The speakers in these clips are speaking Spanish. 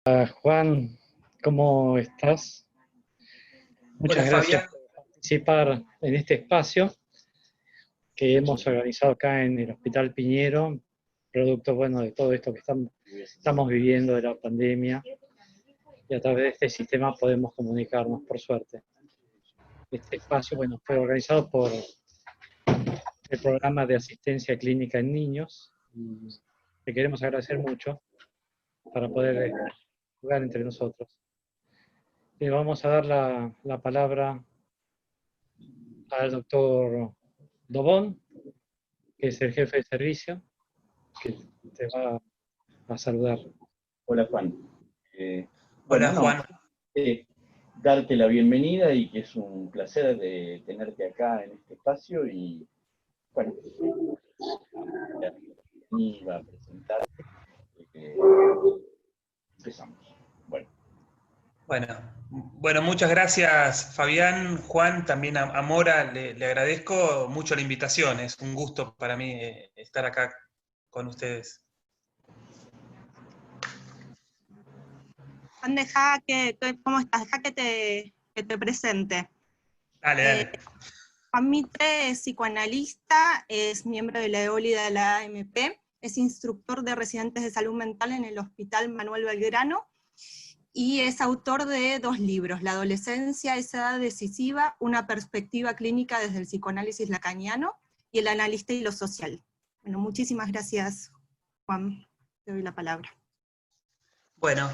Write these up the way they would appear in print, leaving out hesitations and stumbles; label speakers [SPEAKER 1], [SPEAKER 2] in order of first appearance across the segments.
[SPEAKER 1] Juan, ¿cómo estás?
[SPEAKER 2] Hola
[SPEAKER 1] Muchas gracias
[SPEAKER 2] Fabián.
[SPEAKER 1] por participar en este espacio que hemos organizado acá en el Hospital Piñero, producto, bueno, de todo esto que estamos viviendo de la pandemia, y a través de este sistema podemos comunicarnos, por suerte. Este espacio, bueno, fue organizado por el Programa de Asistencia Clínica en Niños, y te queremos agradecer mucho para poder jugar entre nosotros. Le vamos a dar la palabra al doctor Dobón, que es el jefe de servicio, que te va a saludar.
[SPEAKER 3] Hola Juan.
[SPEAKER 2] Hola
[SPEAKER 3] Bueno, no,
[SPEAKER 2] Juan.
[SPEAKER 3] darte la bienvenida y que es un placer de tenerte acá en este espacio y bueno, iba a presentar. eh, Empezamos. Bueno,
[SPEAKER 2] Bueno, muchas gracias Fabián, Juan, también a Mora, le agradezco mucho la invitación, es un gusto para mí estar acá con ustedes.
[SPEAKER 4] Juan, ¿cómo estás? Deja que te presente.
[SPEAKER 2] Dale, dale.
[SPEAKER 4] Juan Mitre es psicoanalista, es miembro de la EOLI de la AMP, es instructor de residentes de salud mental en el Hospital Manuel Belgrano, y es autor de 2 libros, La adolescencia es edad decisiva, una perspectiva clínica desde el psicoanálisis lacaniano, y El analista y lo social. Bueno, muchísimas gracias, Juan, te doy la palabra.
[SPEAKER 2] Bueno,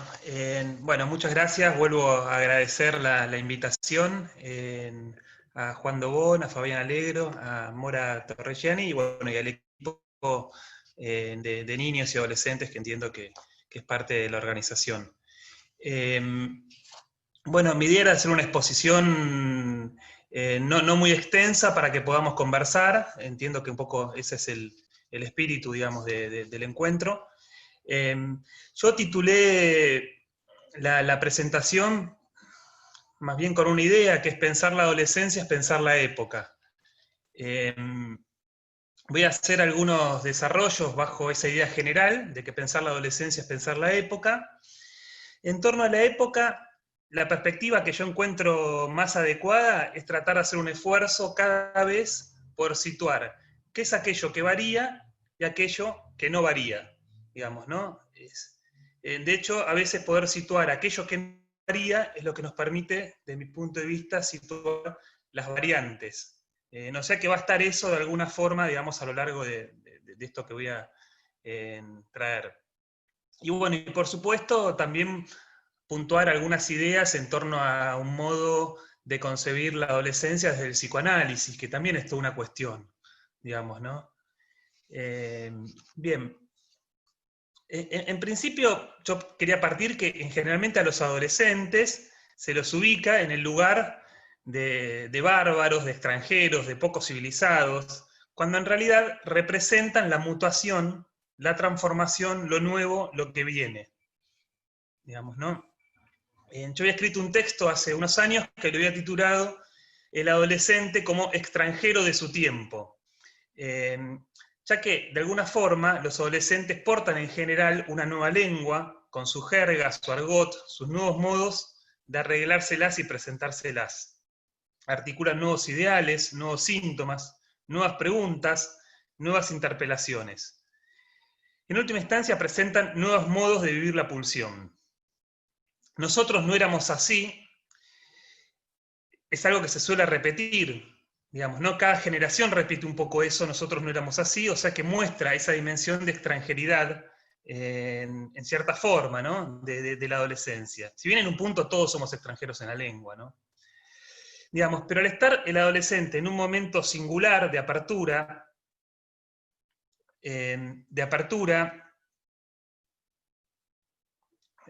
[SPEAKER 2] muchas gracias. Vuelvo a agradecer la invitación a Juan Dobón, a Fabián Alegro, a Mora Torreggiani y, bueno, y al equipo de niños y adolescentes que entiendo que es parte de la organización. Bueno, mi idea era hacer una exposición no muy extensa para que podamos conversar. Entiendo que un poco ese es el espíritu, digamos, del encuentro. Yo titulé la presentación más bien con una idea, que es pensar la adolescencia, es pensar la época. Voy a hacer algunos desarrollos bajo esa idea general, de que pensar la adolescencia es pensar la época. En torno a la época, la perspectiva que yo encuentro más adecuada es tratar de hacer un esfuerzo cada vez por situar qué es aquello que varía y aquello que no varía, digamos, ¿no? De hecho, a veces poder situar aquello que no varía es lo que nos permite, de mi punto de vista, situar las variantes. No sé, que va a estar eso de alguna forma, digamos, a lo largo de esto que voy a traer. Y bueno, y por supuesto también puntuar algunas ideas en torno a un modo de concebir la adolescencia desde el psicoanálisis, que también es toda una cuestión, digamos, ¿no? Bien. En principio, yo quería partir que generalmente a los adolescentes se los ubica en el lugar de bárbaros, de extranjeros, de poco civilizados, cuando en realidad representan la mutación, la transformación, lo nuevo, lo que viene, digamos, ¿no? Yo había escrito un texto hace unos años que lo había titulado El adolescente como extranjero de su tiempo, ya que de alguna forma los adolescentes portan en general una nueva lengua, con su jerga, su argot, sus nuevos modos de arreglárselas y presentárselas. Articulan nuevos ideales, nuevos síntomas, nuevas preguntas, nuevas interpelaciones. En última instancia presentan nuevos modos de vivir la pulsión. Nosotros no éramos así, es algo que se suele repetir, digamos, ¿no? Cada generación repite un poco eso, nosotros no éramos así, o sea que muestra esa dimensión de extranjeridad en cierta forma, ¿no? De la adolescencia. Si bien en un punto todos somos extranjeros en la lengua, ¿no? Digamos, pero al estar el adolescente en un momento singular de apertura,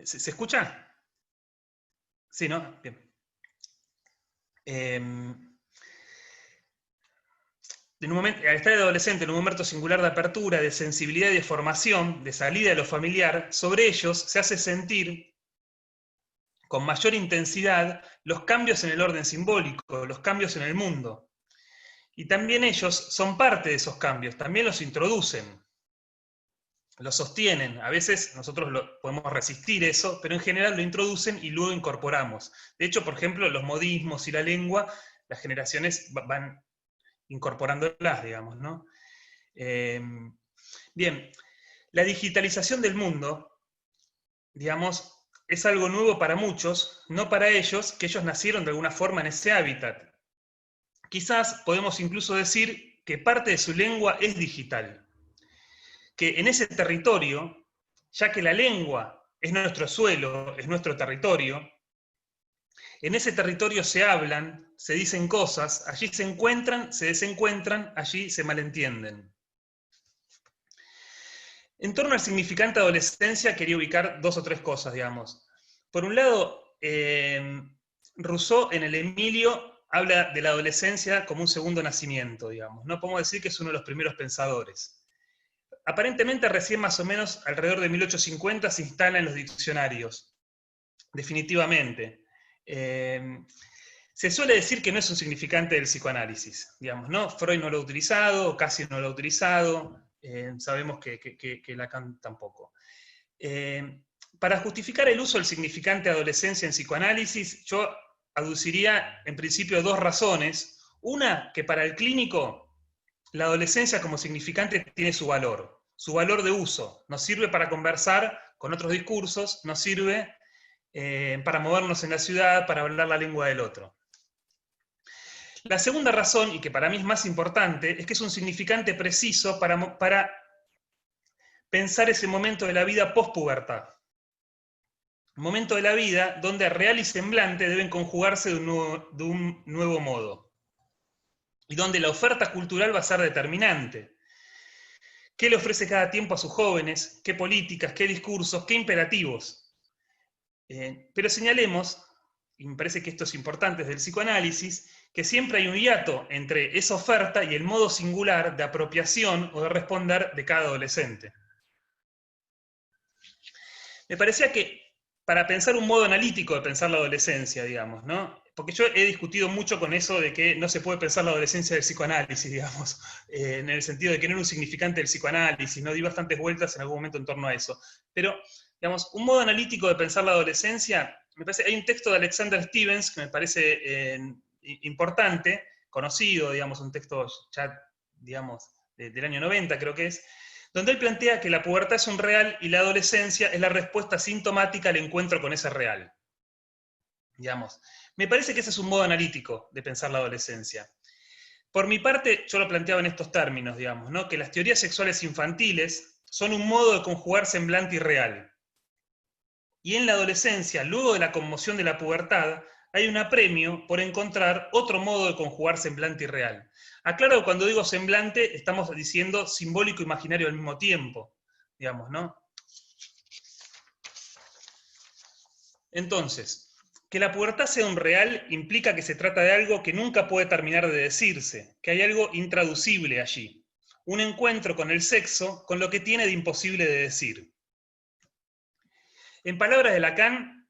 [SPEAKER 2] ¿se escucha? Sí, ¿no? Bien. Al estar el adolescente en un momento singular de apertura, de sensibilidad y de formación, de salida de lo familiar, sobre ellos se hace sentir con mayor intensidad los cambios en el orden simbólico, los cambios en el mundo. Y también ellos son parte de esos cambios, también los introducen. lo sostienen. A veces nosotros podemos resistir eso, pero en general lo introducen y luego incorporamos. De hecho, por ejemplo, los modismos y la lengua, las generaciones van incorporándolas, digamos, ¿no? Bien, la digitalización del mundo, digamos, es algo nuevo para muchos, no para ellos, que ellos nacieron de alguna forma en ese hábitat. Quizás podemos incluso decir que parte de su lengua es digital, que en ese territorio, ya que la lengua es nuestro suelo, es nuestro territorio, en ese territorio se hablan, se dicen cosas, allí se encuentran, se desencuentran, allí se malentienden. En torno al significante adolescencia quería ubicar 2 o 3 cosas, digamos. Por un lado, Rousseau en el Emilio habla de la adolescencia como un segundo nacimiento, digamos. No podemos decir que es uno de los primeros pensadores. Aparentemente recién más o menos alrededor de 1850 se instala en los diccionarios, definitivamente. Se suele decir que no es un significante del psicoanálisis, digamos, ¿no? Freud no lo ha utilizado, casi no lo ha utilizado, sabemos que Lacan tampoco. Para justificar el uso del significante adolescencia en psicoanálisis, yo aduciría en principio 2 razones. Una, que para el clínico la adolescencia como significante tiene su valor de uso. Nos sirve para conversar con otros discursos, nos sirve para movernos en la ciudad, para hablar la lengua del otro. La segunda razón, y que para mí es más importante, es que es un significante preciso para pensar ese momento de la vida post-pubertad. Un momento de la vida donde real y semblante deben conjugarse de un nuevo modo. Y donde la oferta cultural va a ser determinante. ¿Qué le ofrece cada tiempo a sus jóvenes? ¿Qué políticas? ¿Qué discursos? ¿Qué imperativos? Pero señalemos, y me parece que esto es importante desde el psicoanálisis, que siempre hay un hiato entre esa oferta y el modo singular de apropiación o de responder de cada adolescente. Me parecía que para pensar un modo analítico de pensar la adolescencia, digamos, ¿no? Porque yo he discutido mucho con eso de que no se puede pensar la adolescencia del psicoanálisis, digamos, en el sentido de que no era un significante del psicoanálisis, ¿no? Di bastantes vueltas en algún momento en torno a eso. Pero, digamos, un modo analítico de pensar la adolescencia, me parece, hay un texto de Alexander Stevens que me parece importante, conocido, digamos, un texto ya, digamos, del año 90 creo que es, donde él plantea que la pubertad es un real y la adolescencia es la respuesta sintomática al encuentro con ese real. Digamos, me parece que ese es un modo analítico de pensar la adolescencia. Por mi parte, yo lo planteaba en estos términos, digamos, ¿no? Que las teorías sexuales infantiles son un modo de conjugar semblante y real. Y en la adolescencia, luego de la conmoción de la pubertad, hay un apremio por encontrar otro modo de conjugar semblante y real. Aclaro que cuando digo semblante, estamos diciendo simbólico e imaginario al mismo tiempo, digamos, ¿no? Entonces, que la pubertad sea un real implica que se trata de algo que nunca puede terminar de decirse, que hay algo intraducible allí, un encuentro con el sexo, con lo que tiene de imposible de decir. En palabras de Lacan,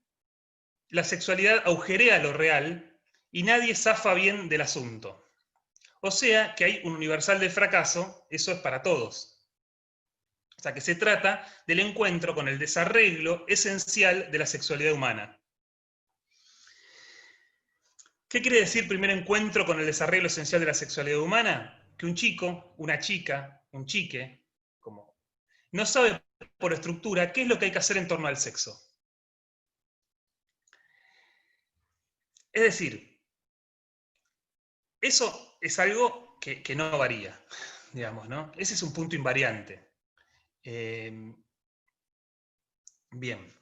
[SPEAKER 2] la sexualidad agujerea lo real y nadie zafa bien del asunto. O sea que hay un universal del fracaso, eso es para todos. O sea que se trata del encuentro con el desarreglo esencial de la sexualidad humana. ¿Qué quiere decir primer encuentro con el desarreglo esencial de la sexualidad humana? Que un chico, una chica, un chique, no sabe por estructura qué es lo que hay que hacer en torno al sexo. Es decir, eso es algo que no varía, digamos, ¿no? Ese es un punto invariante. Bien.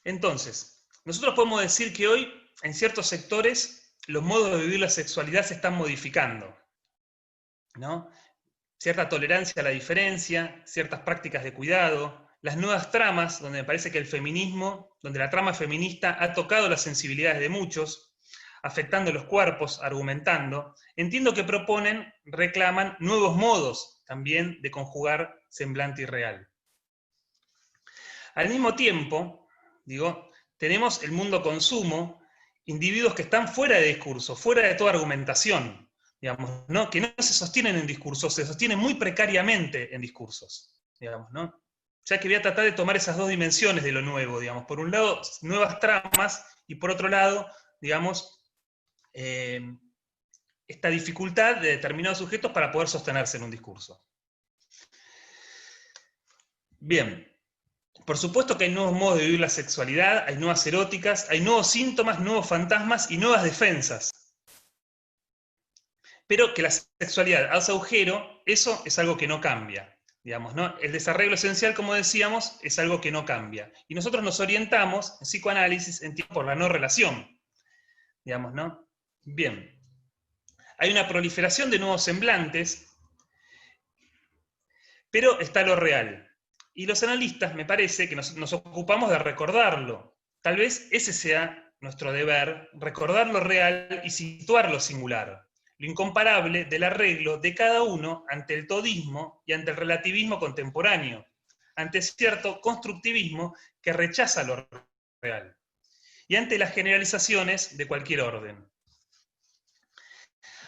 [SPEAKER 2] Entonces, nosotros podemos decir que hoy, en ciertos sectores, los modos de vivir la sexualidad se están modificando, ¿no? Cierta tolerancia a la diferencia, ciertas prácticas de cuidado, las nuevas tramas, donde me parece que el feminismo, donde la trama feminista ha tocado las sensibilidades de muchos, afectando los cuerpos, argumentando, entiendo que proponen, reclaman nuevos modos también de conjugar semblante y real. Al mismo tiempo, digo, tenemos el mundo consumo, individuos que están fuera de discurso, fuera de toda argumentación, digamos, ¿no? Que no se sostienen en discursos, se sostienen muy precariamente en discursos, digamos, ¿no? Ya que voy a tratar de tomar esas dos dimensiones de lo nuevo, digamos. Por un lado, nuevas tramas, y por otro lado, digamos, esta dificultad de determinados sujetos para poder sostenerse en un discurso. Bien, por supuesto que hay nuevos modos de vivir la sexualidad, hay nuevas eróticas, hay nuevos síntomas, nuevos fantasmas y nuevas defensas. Pero que la sexualidad hace agujero, eso es algo que no cambia. Digamos, ¿no? El desarreglo esencial, como decíamos, es algo que no cambia. Y nosotros nos orientamos en psicoanálisis por la no relación. Digamos, ¿no? Bien. Hay una proliferación de nuevos semblantes, pero está lo real. Y los analistas, me parece, que nos ocupamos de recordarlo. Tal vez ese sea nuestro deber, recordar lo real y situar lo singular, lo incomparable del arreglo de cada uno ante el todismo y ante el relativismo contemporáneo, ante cierto constructivismo que rechaza lo real, y ante las generalizaciones de cualquier orden.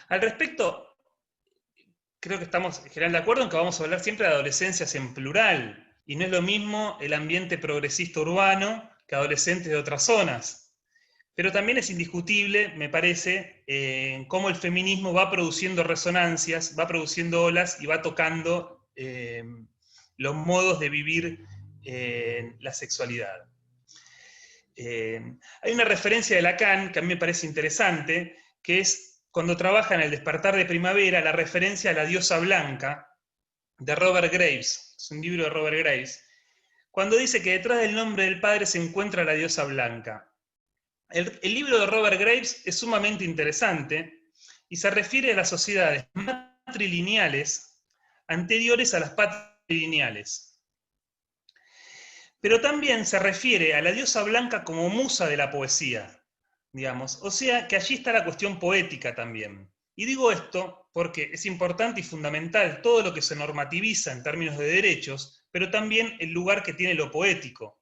[SPEAKER 2] Al respecto, creo que estamos en general de acuerdo en que vamos a hablar siempre de adolescencias en plural, y no es lo mismo el ambiente progresista urbano que adolescentes de otras zonas. Pero también es indiscutible, me parece, cómo el feminismo va produciendo resonancias, va produciendo olas y va tocando los modos de vivir la sexualidad. Hay una referencia de Lacan que a mí me parece interesante, que es cuando trabaja en El despertar de primavera, la referencia a la diosa blanca de Robert Graves. Es un libro de Robert Graves, cuando dice que detrás del nombre del padre se encuentra la diosa blanca. El libro de Robert Graves es sumamente interesante y se refiere a las sociedades matrilineales anteriores a las patrilineales. Pero también se refiere a la diosa blanca como musa de la poesía, digamos. O sea, que allí está la cuestión poética también. Y digo esto porque es importante y fundamental todo lo que se normativiza en términos de derechos, pero también el lugar que tiene lo poético.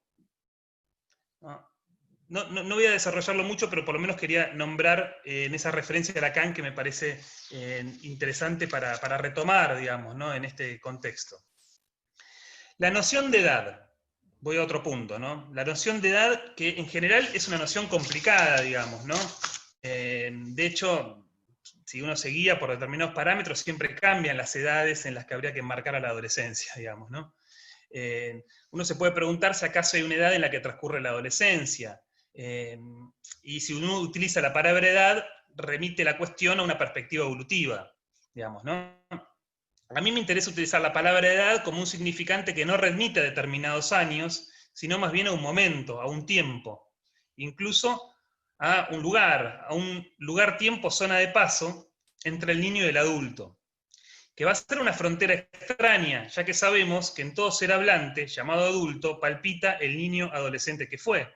[SPEAKER 2] No voy a desarrollarlo mucho, pero por lo menos quería nombrar en esa referencia de Lacan que me parece interesante para retomar, digamos, ¿no? En este contexto. La noción de edad. Voy a otro punto, ¿no? La noción de edad, que en general es una noción complicada, digamos, ¿no? De hecho, si uno se guía por determinados parámetros, siempre cambian las edades en las que habría que enmarcar a la adolescencia, digamos, ¿no? Uno se puede preguntar si acaso hay una edad en la que transcurre la adolescencia. Y si uno utiliza la palabra edad, remite la cuestión a una perspectiva evolutiva, digamos, ¿no? A mí me interesa utilizar la palabra edad como un significante que no remite a determinados años, sino más bien a un momento, a un tiempo, incluso a un lugar, tiempo, zona de paso entre el niño y el adulto, que va a ser una frontera extraña, ya que sabemos que en todo ser hablante, llamado adulto, palpita el niño adolescente que fue.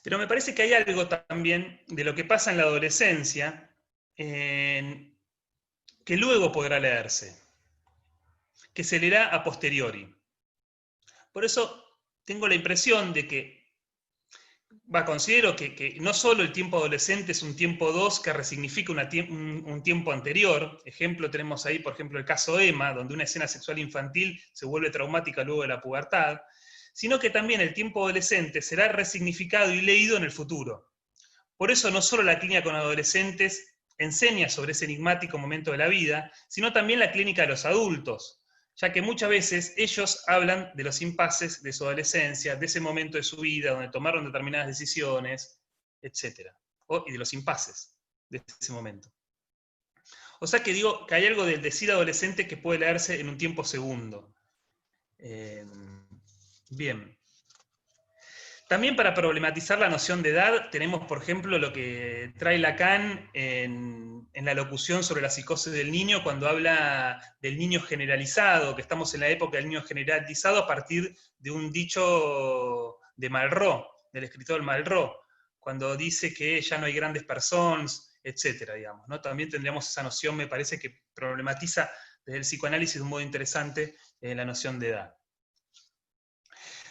[SPEAKER 2] Pero me parece que hay algo también de lo que pasa en la adolescencia que luego podrá leerse, que se leerá a posteriori. Por eso tengo la impresión de que, considero que no solo el tiempo adolescente es un tiempo 2 que resignifica un tiempo anterior. Ejemplo, tenemos ahí, por ejemplo, el caso Emma, donde una escena sexual infantil se vuelve traumática luego de la pubertad, sino que también el tiempo adolescente será resignificado y leído en el futuro. Por eso no solo la clínica con adolescentes enseña sobre ese enigmático momento de la vida, sino también la clínica de los adultos, ya que muchas veces ellos hablan de los impases de su adolescencia, de ese momento de su vida donde tomaron determinadas decisiones, etc. Y de los impases de ese momento. O sea que digo que hay algo del decir adolescente que puede leerse en un tiempo segundo. Bien. También para problematizar la noción de edad, tenemos, por ejemplo, lo que trae Lacan en la locución sobre la psicosis del niño, cuando habla del niño generalizado, que estamos en la época del niño generalizado a partir de un dicho de Malraux, del escritor Malraux, cuando dice que ya no hay grandes personas, etcétera, digamos, ¿no? También tendríamos esa noción, me parece, que problematiza desde el psicoanálisis de un modo interesante la noción de edad.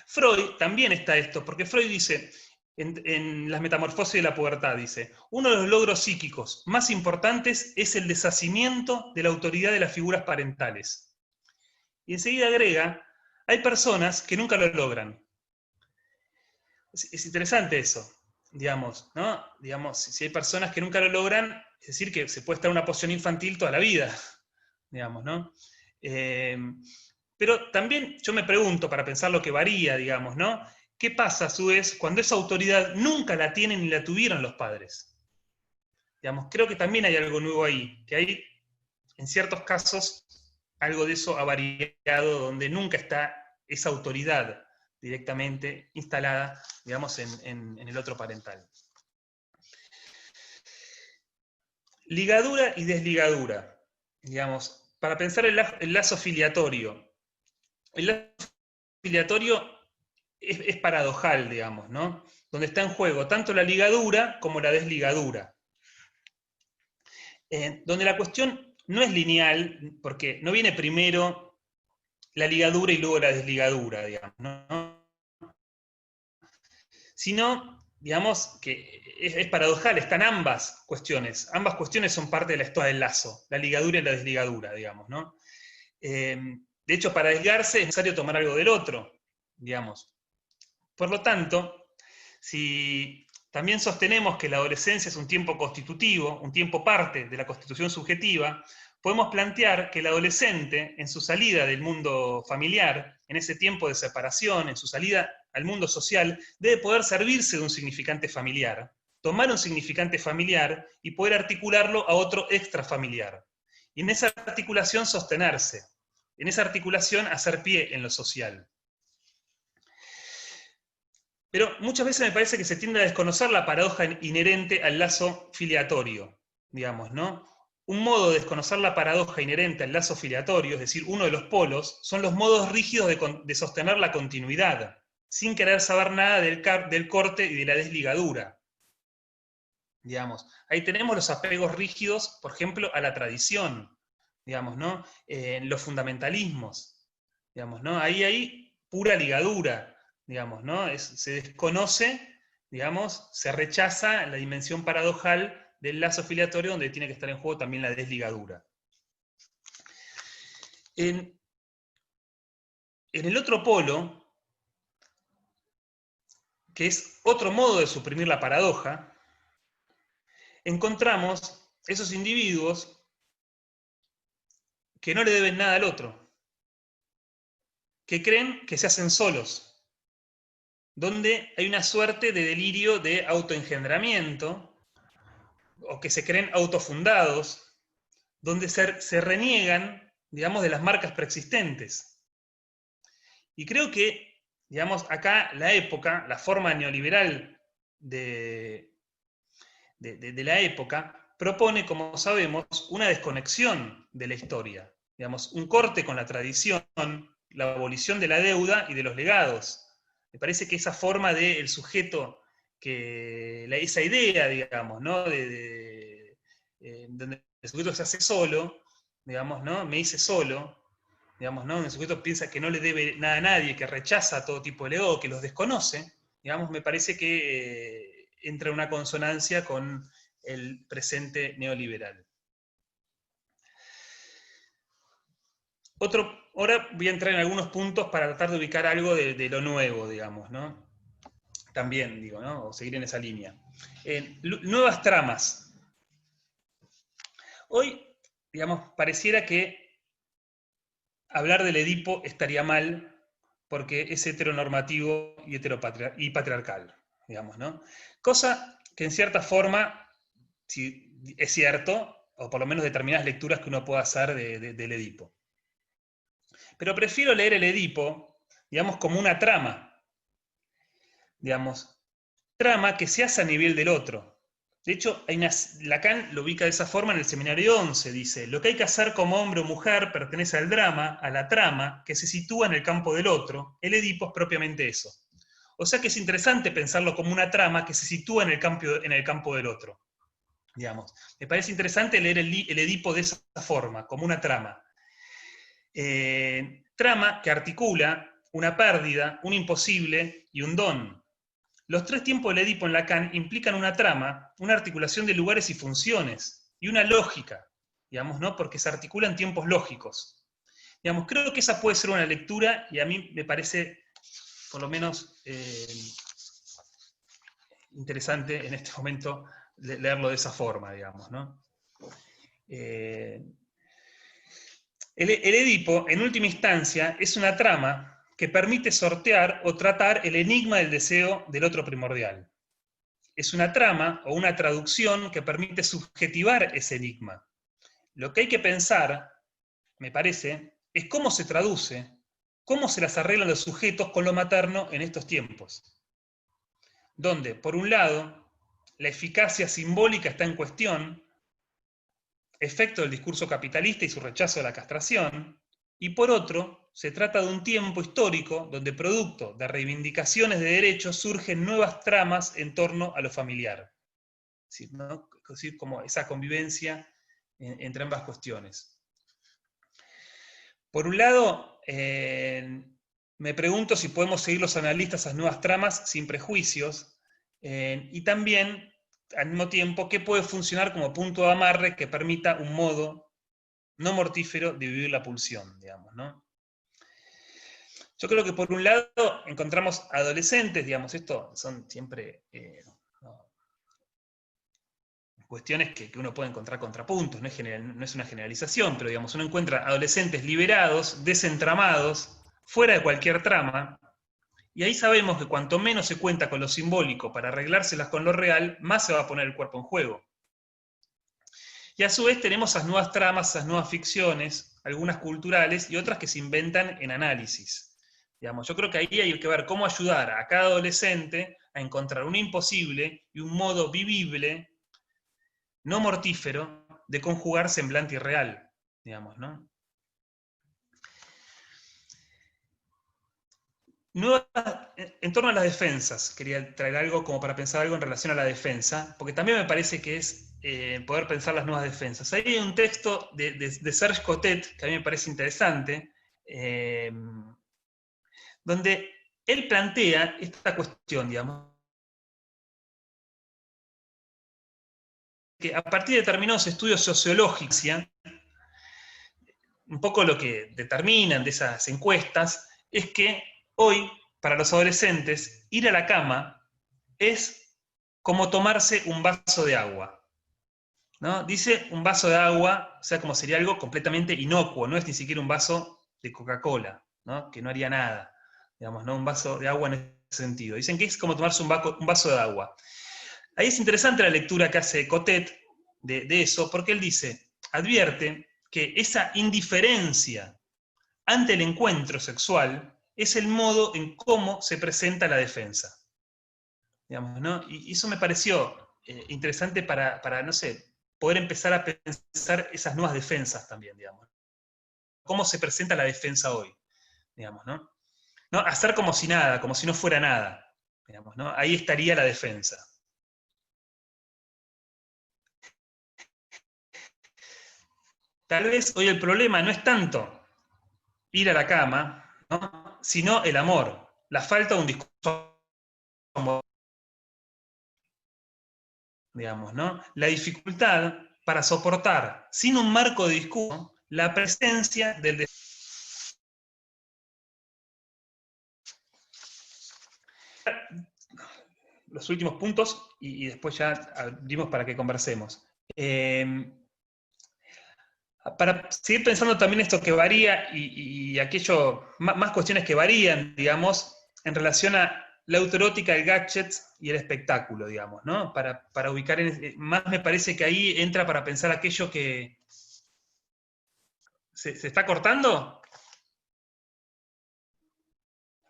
[SPEAKER 2] Freud también está esto, porque Freud dice, en Las metamorfosis de la pubertad, dice, uno de los logros psíquicos más importantes es el deshacimiento de la autoridad de las figuras parentales. Y enseguida agrega, hay personas que nunca lo logran. Es interesante eso, digamos, ¿no? Digamos, si hay personas que nunca lo logran, es decir, que se puede estar en una posición infantil toda la vida, digamos, ¿no? Pero también yo me pregunto, para pensar lo que varía, digamos, ¿no? ¿Qué pasa a su vez cuando esa autoridad nunca la tienen ni la tuvieron los padres? Digamos, creo que también hay algo nuevo ahí, que hay, en ciertos casos, algo de eso ha variado, donde nunca está esa autoridad directamente instalada, digamos, en el otro parental. Ligadura y desligadura, digamos, para pensar el lazo filiatorio. El lazo filiatorio es paradojal, digamos, ¿no? Donde está en juego tanto la ligadura como la desligadura. Donde la cuestión no es lineal, porque no viene primero la ligadura y luego la desligadura, digamos, ¿no? Sino, digamos, que es paradojal, están ambas cuestiones. Ambas cuestiones son parte de la historia del lazo, la ligadura y la desligadura, digamos, ¿no? De hecho, para desligarse es necesario tomar algo del otro, digamos. Por lo tanto, si también sostenemos que la adolescencia es un tiempo constitutivo, un tiempo parte de la constitución subjetiva, podemos plantear que el adolescente, en su salida del mundo familiar, en ese tiempo de separación, en su salida al mundo social, debe poder servirse de un significante familiar, tomar un significante familiar y poder articularlo a otro extrafamiliar. Y en esa articulación sostenerse, en esa articulación hacer pie en lo social. Pero muchas veces me parece que se tiende a desconocer la paradoja inherente al lazo filiatorio, digamos, ¿no? Un modo de desconocer la paradoja inherente al lazo filiatorio, es decir, uno de los polos, son los modos rígidos de sostener la continuidad, sin querer saber nada del corte y de la desligadura. Digamos, ahí tenemos los apegos rígidos, por ejemplo, a la tradición, digamos, ¿no? Los fundamentalismos, digamos, ¿no? Ahí hay pura ligadura. Digamos, ¿no? Se desconoce, digamos, se rechaza la dimensión paradojal del lazo filiatorio, donde tiene que estar en juego también la desligadura. En el otro polo, que es otro modo de suprimir la paradoja, encontramos esos individuos que no le deben nada al otro, que creen que se hacen solos, donde hay una suerte de delirio de autoengendramiento, o que se creen autofundados, donde se reniegan, digamos, de las marcas preexistentes. Y creo que, digamos, acá la época, la forma neoliberal de la época, propone, como sabemos, una desconexión de la historia, digamos, un corte con la tradición, la abolición de la deuda y de los legados. Me parece que esa forma del sujeto, esa idea, digamos, ¿no? Donde el sujeto se hace solo, digamos, ¿no? Me hice solo, digamos, ¿no? El sujeto piensa que no le debe nada a nadie, que rechaza todo tipo de legado, que los desconoce, digamos, me parece que entra en una consonancia con el presente neoliberal. Ahora voy a entrar en algunos puntos para tratar de ubicar algo de lo nuevo, digamos, ¿no? También, digo, ¿no? O seguir en esa línea. Nuevas tramas. Hoy, digamos, pareciera que hablar del Edipo estaría mal porque es heteronormativo y patriarcal, digamos, ¿no? Cosa que en cierta forma, si es cierto, o por lo menos determinadas lecturas que uno pueda hacer del Edipo. Pero prefiero leer el Edipo, digamos, como una trama. Digamos, trama que se hace a nivel del otro. De hecho, Lacan lo ubica de esa forma en el Seminario 11, dice, lo que hay que hacer como hombre o mujer pertenece al drama, a la trama, que se sitúa en el campo del otro. El Edipo es propiamente eso. O sea que es interesante pensarlo como una trama que se sitúa en el campo del otro. Digamos, me parece interesante leer el Edipo de esa forma, como una trama. Trama que articula una pérdida, un imposible y un don. Los tres tiempos del Edipo en Lacan implican una trama, una articulación de lugares y funciones, y una lógica, digamos, ¿no? Porque se articulan tiempos lógicos. Digamos, creo que esa puede ser una lectura, y a mí me parece, por lo menos, interesante en este momento leerlo de esa forma, digamos, ¿no? El Edipo, en última instancia, es una trama que permite sortear o tratar el enigma del deseo del otro primordial. Es una trama o una traducción que permite subjetivar ese enigma. Lo que hay que pensar, me parece, es cómo se traduce, cómo se las arreglan los sujetos con lo materno en estos tiempos. Donde, por un lado, la eficacia simbólica está en cuestión, efecto del discurso capitalista y su rechazo a la castración, y por otro, se trata de un tiempo histórico donde, producto de reivindicaciones de derechos, surgen nuevas tramas en torno a lo familiar. Es decir, ¿no? Es decir, como esa convivencia entre ambas cuestiones. Por un lado, me pregunto si podemos seguir los analistas esas nuevas tramas sin prejuicios, y también, al mismo tiempo, qué puede funcionar como punto de amarre que permita un modo no mortífero de vivir la pulsión, digamos, ¿no? Yo creo que por un lado encontramos adolescentes, digamos, esto son siempre cuestiones que uno puede encontrar contrapuntos, no es una generalización, pero digamos, uno encuentra adolescentes liberados, desentramados, fuera de cualquier trama, y ahí sabemos que cuanto menos se cuenta con lo simbólico para arreglárselas con lo real, más se va a poner el cuerpo en juego. Y a su vez tenemos esas nuevas tramas, esas nuevas ficciones, algunas culturales y otras que se inventan en análisis. Digamos, yo creo que ahí hay que ver cómo ayudar a cada adolescente a encontrar un imposible y un modo vivible, no mortífero, de conjugar semblante y real, digamos, ¿no? En torno a las defensas, quería traer algo como para pensar algo en relación a la defensa, porque también me parece que es poder pensar las nuevas defensas. Ahí hay un texto de Serge Cotet, que a mí me parece interesante, donde él plantea esta cuestión, digamos, que a partir de determinados estudios sociológicos, un poco lo que determinan de esas encuestas es que hoy, para los adolescentes, ir a la cama es como tomarse un vaso de agua, ¿no? Dice un vaso de agua, o sea, como sería algo completamente inocuo, no es ni siquiera un vaso de Coca-Cola, ¿no? Que no haría nada, digamos, ¿no? Un vaso de agua en ese sentido. Dicen que es como tomarse un vaso de agua. Ahí es interesante la lectura que hace Cotet de eso, porque él dice, advierte que esa indiferencia ante el encuentro sexual es el modo en cómo se presenta la defensa. Digamos, ¿no? Y eso me pareció interesante para, no sé, poder empezar a pensar esas nuevas defensas también, digamos. ¿Cómo se presenta la defensa hoy? Digamos, ¿no? ¿No? Hacer como si nada, como si no fuera nada. Digamos, ¿no? Ahí estaría la defensa. Tal vez hoy el problema no es tanto ir a la cama, ¿no? Sino el amor, la falta de un discurso amor, digamos, ¿no? La dificultad para soportar, sin un marco de discurso, la presencia del deseo. Los últimos puntos y después ya abrimos para que conversemos. Para seguir pensando también esto que varía y aquello, más cuestiones que varían, digamos, en relación a la autoerótica, el gadget y el espectáculo, digamos, ¿no? Para ubicar, más me parece que ahí entra para pensar aquello que... ¿Se está cortando?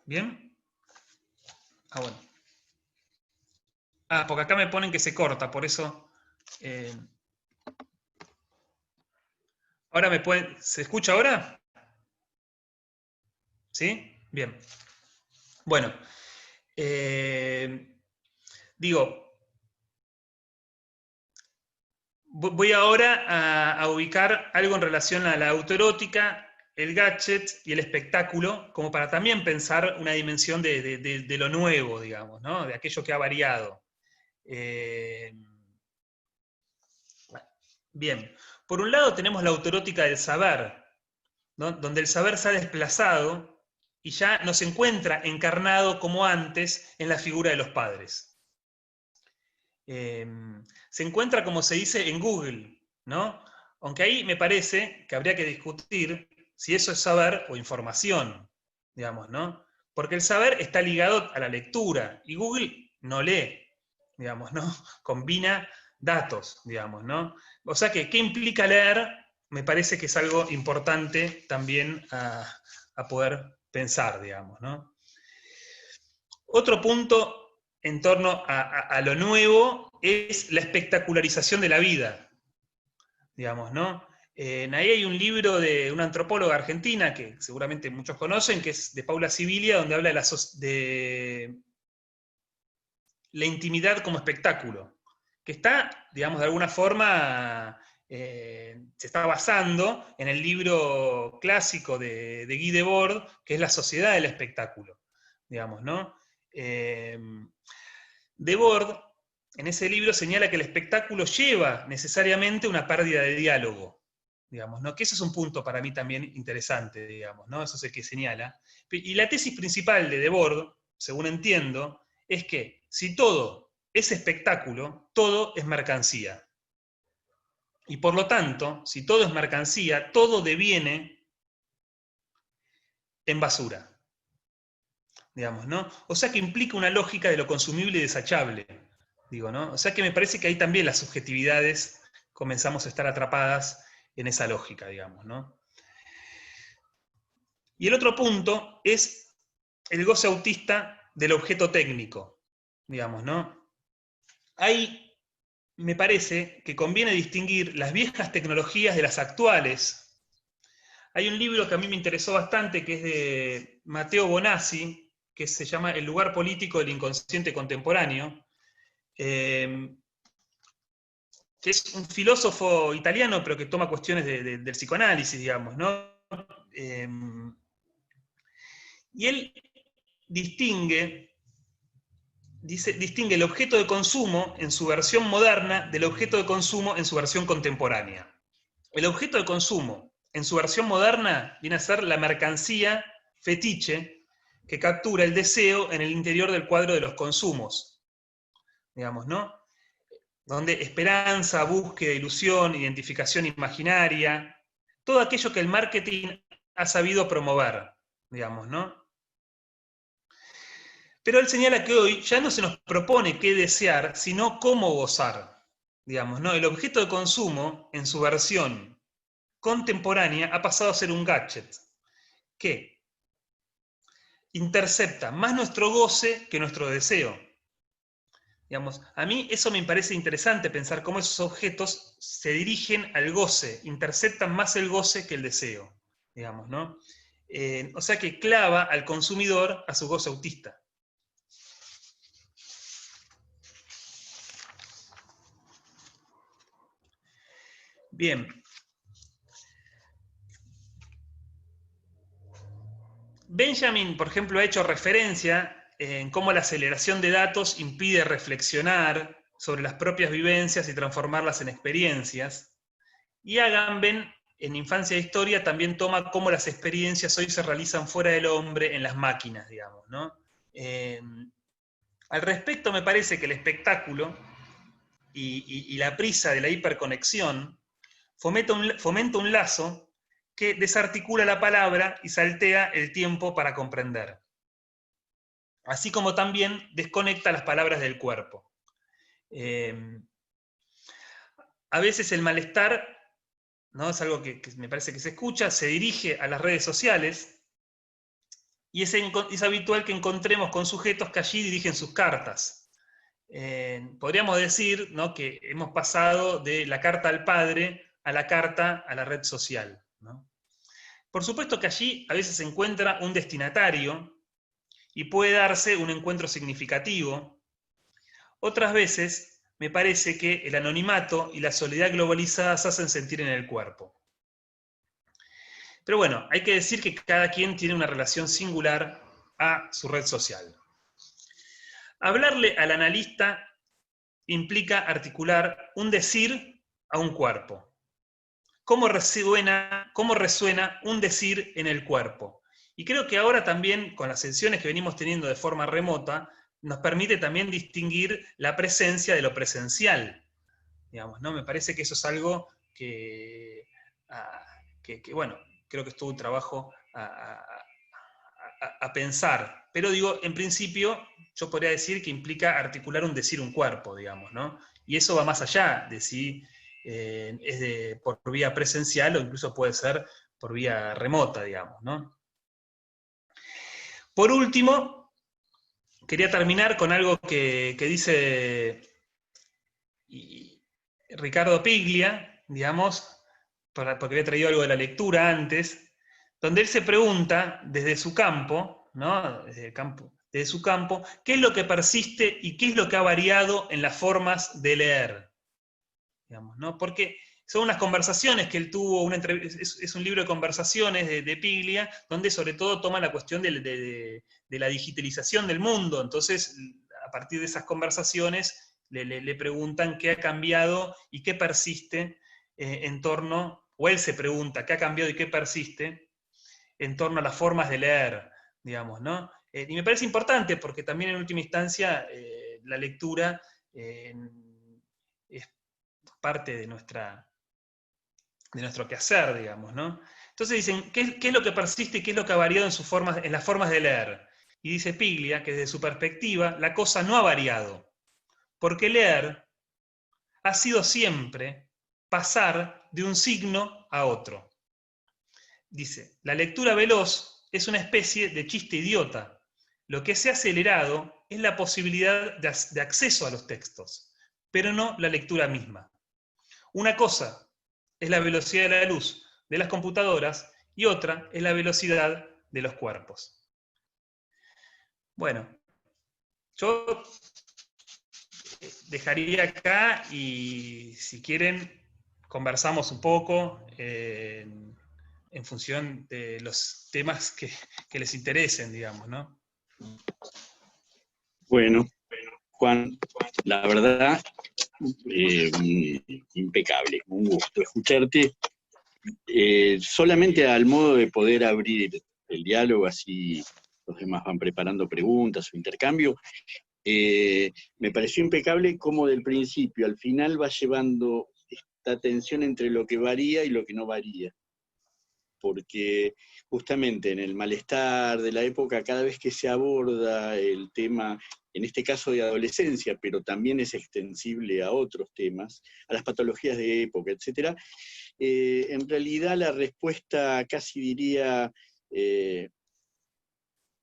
[SPEAKER 2] ¿Bien? Ah, bueno. Ah, porque acá me ponen que se corta, por eso... Ahora me pueden... ¿Se escucha ahora? ¿Sí? Bien. Bueno. Digo... Voy ahora a ubicar algo en relación a la autoerótica el gadget y el espectáculo, como para también pensar una dimensión de lo nuevo, digamos, ¿no? De aquello que ha variado. Bien, por un lado tenemos la autoerótica del saber, ¿no? Donde el saber se ha desplazado y ya no se encuentra encarnado como antes en la figura de los padres. Se encuentra, como se dice, en Google, ¿no? Aunque ahí me parece que habría que discutir si eso es saber o información, digamos, ¿no? Porque el saber está ligado a la lectura, y Google no lee, digamos, ¿no? Combina datos, digamos, ¿no? O sea que, ¿qué implica leer? Me parece que es algo importante también a poder pensar, digamos, ¿no? Otro punto en torno a lo nuevo es la espectacularización de la vida, digamos, ¿no? Ahí hay un libro de una antropóloga argentina, que seguramente muchos conocen, que es de Paula Sibilia, donde habla de la intimidad como espectáculo, que está, digamos, de alguna forma, se está basando en el libro clásico de Guy Debord, que es La sociedad del espectáculo, digamos, ¿no? Debord, en ese libro, señala que el espectáculo lleva necesariamente una pérdida de diálogo, digamos, ¿no? Que eso es un punto para mí también interesante, digamos, ¿no? Eso es el que señala. Y la tesis principal de Debord, según entiendo, es que si todo es espectáculo, todo es mercancía. Y por lo tanto, si todo es mercancía, todo deviene en basura, digamos, ¿no? O sea que implica una lógica de lo consumible y desechable, digo, ¿no? O sea que me parece que ahí también las subjetividades comenzamos a estar atrapadas en esa lógica, digamos, ¿no? Y el otro punto es el goce autista del objeto técnico, digamos, ¿no? Ahí me parece que conviene distinguir las viejas tecnologías de las actuales. Hay un libro que a mí me interesó bastante, que es de Matteo Bonassi, que se llama El lugar político del inconsciente contemporáneo, que es un filósofo italiano, pero que toma cuestiones del psicoanálisis, digamos, ¿no? Y él distingue el objeto de consumo en su versión moderna del objeto de consumo en su versión contemporánea. El objeto de consumo en su versión moderna viene a ser la mercancía fetiche que captura el deseo en el interior del cuadro de los consumos, digamos, ¿no? Donde esperanza, búsqueda, ilusión, identificación imaginaria, todo aquello que el marketing ha sabido promover, digamos, ¿no? Pero él señala que hoy ya no se nos propone qué desear, sino cómo gozar, digamos, ¿no? El objeto de consumo, en su versión contemporánea, ha pasado a ser un gadget que intercepta más nuestro goce que nuestro deseo. Digamos, a mí eso me parece interesante, pensar cómo esos objetos se dirigen al goce, interceptan más el goce que el deseo, digamos, ¿no? O sea que clava al consumidor a su goce autista. Bien. Benjamin, por ejemplo, ha hecho referencia en cómo la aceleración de datos impide reflexionar sobre las propias vivencias y transformarlas en experiencias. Y Agamben, en Infancia e Historia, también toma cómo las experiencias hoy se realizan fuera del hombre, en las máquinas, digamos, ¿no? Al respecto, me parece que el espectáculo y la prisa de la hiperconexión fomenta un lazo que desarticula la palabra y saltea el tiempo para comprender. Así como también desconecta las palabras del cuerpo. A veces el malestar, ¿no? Es algo que me parece que se escucha, se dirige a las redes sociales, y es habitual que encontremos con sujetos que allí dirigen sus cartas. Podríamos decir, ¿no?, que hemos pasado de la carta al padre a la carta a la red social, ¿no? Por supuesto que allí a veces se encuentra un destinatario y puede darse un encuentro significativo. Otras veces me parece que el anonimato y la soledad globalizada se hacen sentir en el cuerpo. Pero bueno, hay que decir que cada quien tiene una relación singular a su red social. Hablarle al analista implica articular un decir a un cuerpo. ¿Cómo resuena un decir en el cuerpo? Y creo que ahora también, con las sesiones que venimos teniendo de forma remota, nos permite también distinguir la presencia de lo presencial. Digamos, ¿no? Me parece que eso es algo que bueno, creo que es todo un trabajo a pensar. Pero digo, en principio, yo podría decir que implica articular un decir, un cuerpo, digamos, ¿no? Y eso va más allá de si es por vía presencial o incluso puede ser por vía remota, digamos, ¿no? Por último, quería terminar con algo que dice Ricardo Piglia, digamos, porque había traído algo de la lectura antes, donde él se pregunta desde su campo, ¿no? Desde su campo, qué es lo que persiste y qué es lo que ha variado en las formas de leer. Digamos, ¿no? Porque son unas conversaciones que él tuvo, es un libro de conversaciones de Piglia, donde sobre todo toma la cuestión de la digitalización del mundo. Entonces, a partir de esas conversaciones, le preguntan qué ha cambiado y qué persiste en torno, o él se pregunta qué ha cambiado y qué persiste en torno a las formas de leer, digamos, ¿no? Y me parece importante porque también en última instancia la lectura es parte de nuestro quehacer, digamos, ¿no? Entonces dicen, ¿qué es lo que persiste y qué es lo que ha variado en las formas de leer? Y dice Piglia que desde su perspectiva la cosa no ha variado, porque leer ha sido siempre pasar de un signo a otro. Dice, la lectura veloz es una especie de chiste idiota. Lo que se ha acelerado es la posibilidad de acceso a los textos, pero no la lectura misma. Una cosa es la velocidad de la luz de las computadoras y otra es la velocidad de los cuerpos. Bueno, yo dejaría acá y si quieren conversamos un poco en función de los temas que les interesen, digamos, ¿no?
[SPEAKER 3] Bueno, Juan, la verdad, impecable, un gusto escucharte. Solamente al modo de poder abrir el diálogo, así los demás van preparando preguntas o intercambio, me pareció impecable cómo del principio al final va llevando esta tensión entre lo que varía y lo que no varía. Porque justamente en el malestar de la época, cada vez que se aborda el tema, en este caso de adolescencia, pero también es extensible a otros temas, a las patologías de época, etc., en realidad la respuesta casi diría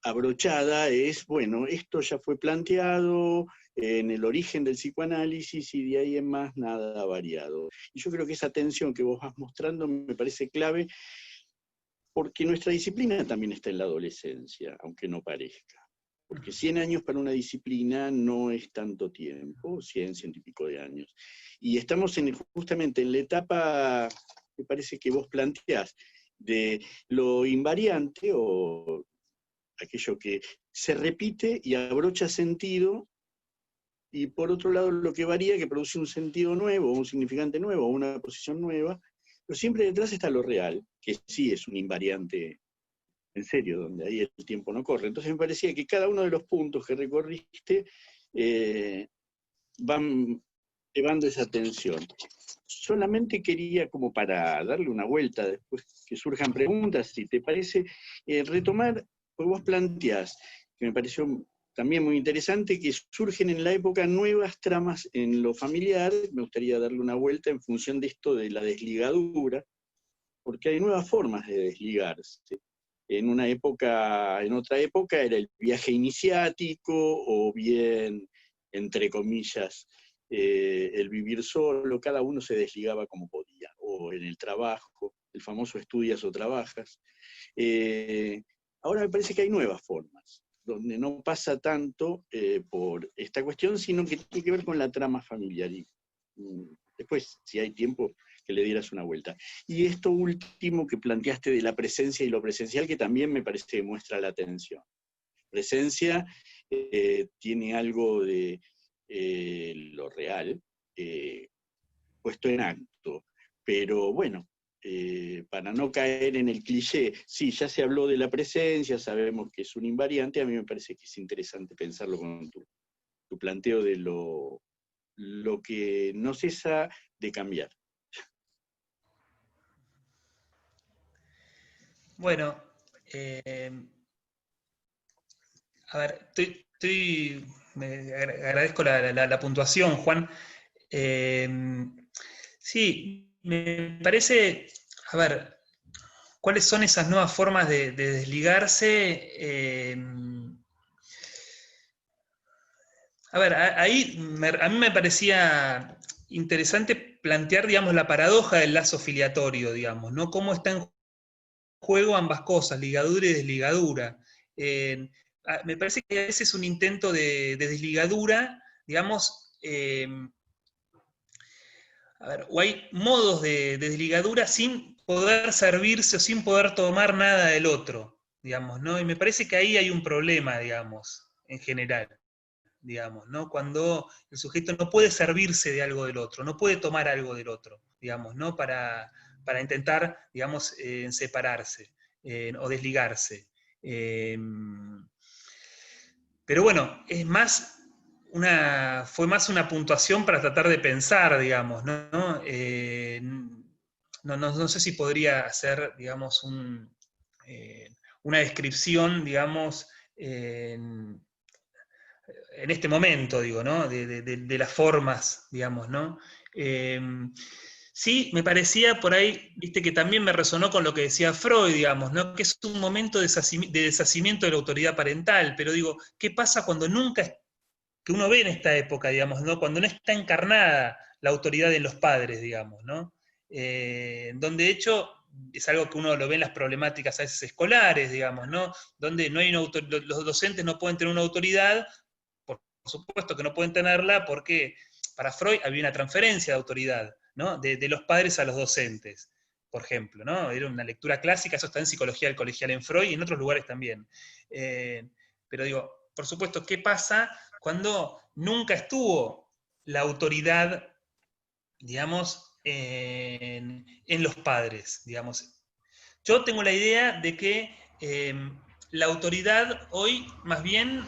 [SPEAKER 3] abrochada es, bueno, esto ya fue planteado en el origen del psicoanálisis y de ahí en más nada ha variado. Y yo creo que esa tensión que vos vas mostrando me parece clave, porque nuestra disciplina también está en la adolescencia, aunque no parezca. Porque 100 años para una disciplina no es tanto tiempo, 100 y pico de años. Y estamos justamente en la etapa, me parece que vos planteás, de lo invariante o aquello que se repite y abrocha sentido, y por otro lado lo que varía, que produce un sentido nuevo, un significante nuevo, una posición nueva, pero siempre detrás está lo real, que sí es un invariante en serio, donde ahí el tiempo no corre. Entonces me parecía que cada uno de los puntos que recorriste van llevando esa tensión. Solamente quería, como para darle una vuelta, después que surjan preguntas, si te parece, retomar, pues vos planteás, que me pareció también muy interesante, que surgen en la época nuevas tramas en lo familiar. Me gustaría darle una vuelta en función de esto de la desligadura, porque hay nuevas formas de desligarse. En otra época era el viaje iniciático, o bien, entre comillas, el vivir solo, cada uno se desligaba como podía, o en el trabajo, el famoso estudias o trabajas. Ahora me parece que hay nuevas formas, donde no pasa tanto por esta cuestión, sino que tiene que ver con la trama familiar. Y después, si hay tiempo, que le dieras una vuelta. Y esto último que planteaste de la presencia y lo presencial, que también me parece que muestra la tensión. Presencia tiene algo de lo real puesto en acto, pero bueno, para no caer en el cliché, sí, ya se habló de la presencia, sabemos que es un invariante, a mí me parece que es interesante pensarlo con tu planteo de lo que no cesa de cambiar.
[SPEAKER 2] Bueno, a ver, me agradezco la puntuación, Juan. Sí, me parece, a ver, ¿cuáles son esas nuevas formas de desligarse? A ver, ahí a mí me parecía interesante plantear, digamos, la paradoja del lazo filiatorio, digamos, ¿no? Cómo está en juego ambas cosas, ligadura y desligadura. Me parece que a veces es un intento de desligadura, digamos, a ver, o hay modos de desligadura sin poder servirse o sin poder tomar nada del otro, digamos, ¿no? Y me parece que ahí hay un problema, digamos, en general, digamos, ¿no? Cuando el sujeto no puede servirse de algo del otro, no puede tomar algo del otro, digamos, ¿no? Para intentar, digamos, separarse o desligarse. Pero bueno, fue más una puntuación para tratar de pensar, digamos, ¿no? No sé si podría hacer, digamos, una descripción, digamos, en este momento, digo, ¿no? De las formas, digamos, ¿no? Sí, me parecía por ahí, viste, que también me resonó con lo que decía Freud, digamos, ¿no? Que es un momento de deshacimiento de la autoridad parental, pero digo, ¿qué pasa cuando nunca, que uno ve en esta época, digamos, ¿no? Cuando no está encarnada la autoridad en los padres, digamos, ¿no? Donde de hecho es algo que uno lo ve en las problemáticas a veces escolares, digamos, ¿no? Donde no hay los docentes no pueden tener una autoridad, por supuesto que no pueden tenerla porque para Freud había una transferencia de autoridad, ¿no? De los padres a los docentes, por ejemplo, ¿no? Era una lectura clásica, eso está en Psicología del Colegial en Freud y en otros lugares también. Pero digo, por supuesto, ¿qué pasa cuando nunca estuvo la autoridad, digamos, en los padres, digamos? Yo tengo la idea de que la autoridad hoy, más bien,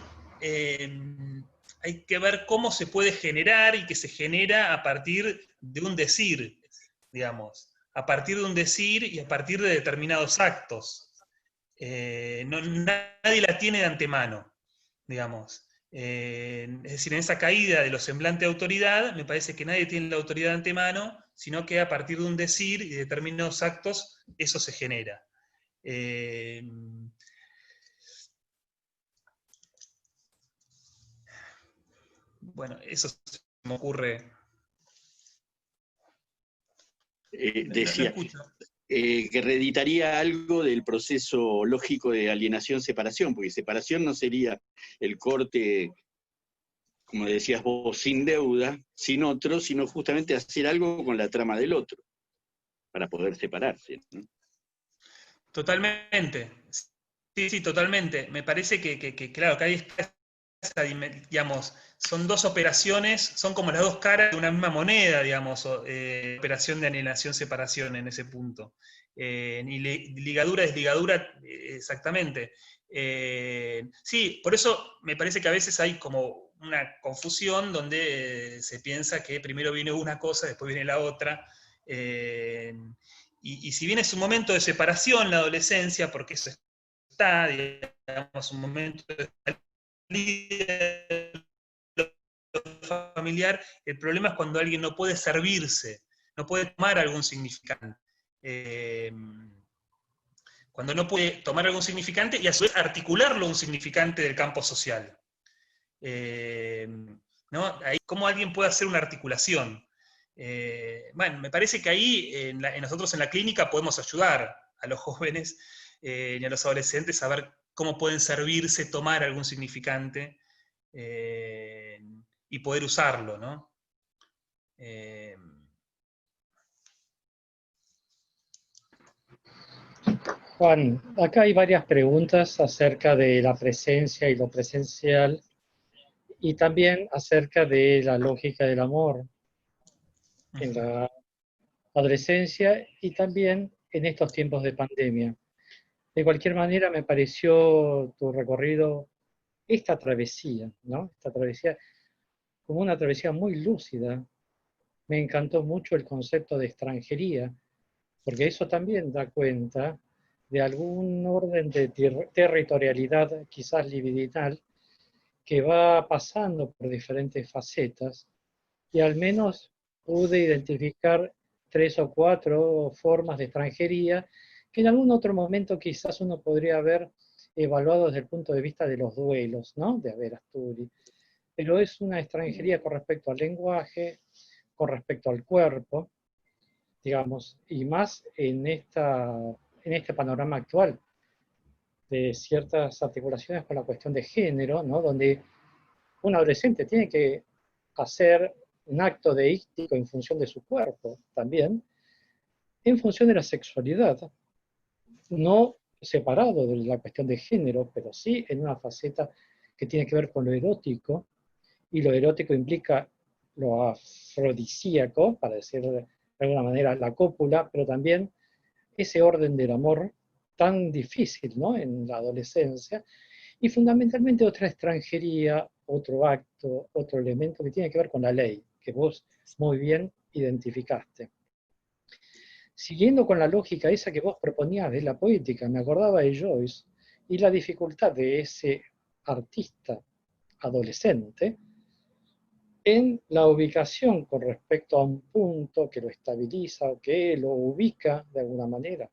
[SPEAKER 2] hay que ver cómo se puede generar y que se genera a partir de un decir, digamos, a partir de un decir y a partir de determinados actos. Nadie la tiene de antemano, digamos. Es decir, en esa caída de los semblantes de autoridad, me parece que nadie tiene la autoridad de antemano, sino que a partir de un decir y de determinados actos, eso se genera. Bueno, eso se me ocurre.
[SPEAKER 3] Decía que reeditaría algo del proceso lógico de alienación-separación, porque separación no sería el corte, como decías vos, sin deuda, sin otro, sino justamente hacer algo con la trama del otro, para poder separarse, ¿no?
[SPEAKER 2] Totalmente. Sí, totalmente. Me parece que claro, que hay digamos, son dos operaciones, son como las dos caras de una misma moneda, digamos, operación de alienación-separación en ese punto. Ni ligadura, desligadura, exactamente. Sí, por eso me parece que a veces hay como una confusión donde se piensa que primero viene una cosa, después viene la otra. Y si bien es un momento de separación la adolescencia, porque eso está, digamos, un momento de familiar, el problema es cuando alguien no puede servirse, no puede tomar algún significante. Cuando no puede tomar algún significante y a su vez articularlo a un significante del campo social. ¿No? Ahí, ¿cómo alguien puede hacer una articulación? Bueno, me parece que ahí nosotros en la clínica podemos ayudar a los jóvenes y a los adolescentes a ver cómo pueden servirse, tomar algún significante y poder usarlo, ¿no?
[SPEAKER 1] Juan, acá hay varias preguntas acerca de la presencia y lo presencial, y también acerca de la lógica del amor en la adolescencia y también en estos tiempos de pandemia. De cualquier manera, me pareció tu recorrido, esta travesía, ¿no? Esta travesía como una travesía muy lúcida. Me encantó mucho el concepto de extranjería, porque eso también da cuenta de algún orden de territorialidad, quizás libidinal, que va pasando por diferentes facetas, y al menos pude identificar 3 o 4 formas de extranjería que en algún otro momento quizás uno podría haber evaluado desde el punto de vista de los duelos, ¿no? De haber Asturi. Pero es una extranjería con respecto al lenguaje, con respecto al cuerpo, digamos, y más en este panorama actual de ciertas articulaciones con la cuestión de género, ¿no? Donde un adolescente tiene que hacer un acto deístico en función de su cuerpo también, en función de la sexualidad, no separado de la cuestión de género, pero sí en una faceta que tiene que ver con lo erótico, y lo erótico implica lo afrodisíaco, para decir de alguna manera la cópula, pero también ese orden del amor tan difícil, ¿no? En la adolescencia, y fundamentalmente otra extranjería, otro acto, otro elemento que tiene que ver con la ley, que vos muy bien identificaste. Siguiendo con la lógica esa que vos proponías de la poética, me acordaba de Joyce y la dificultad de ese artista adolescente en la ubicación con respecto a un punto que lo estabiliza o que lo ubica de alguna manera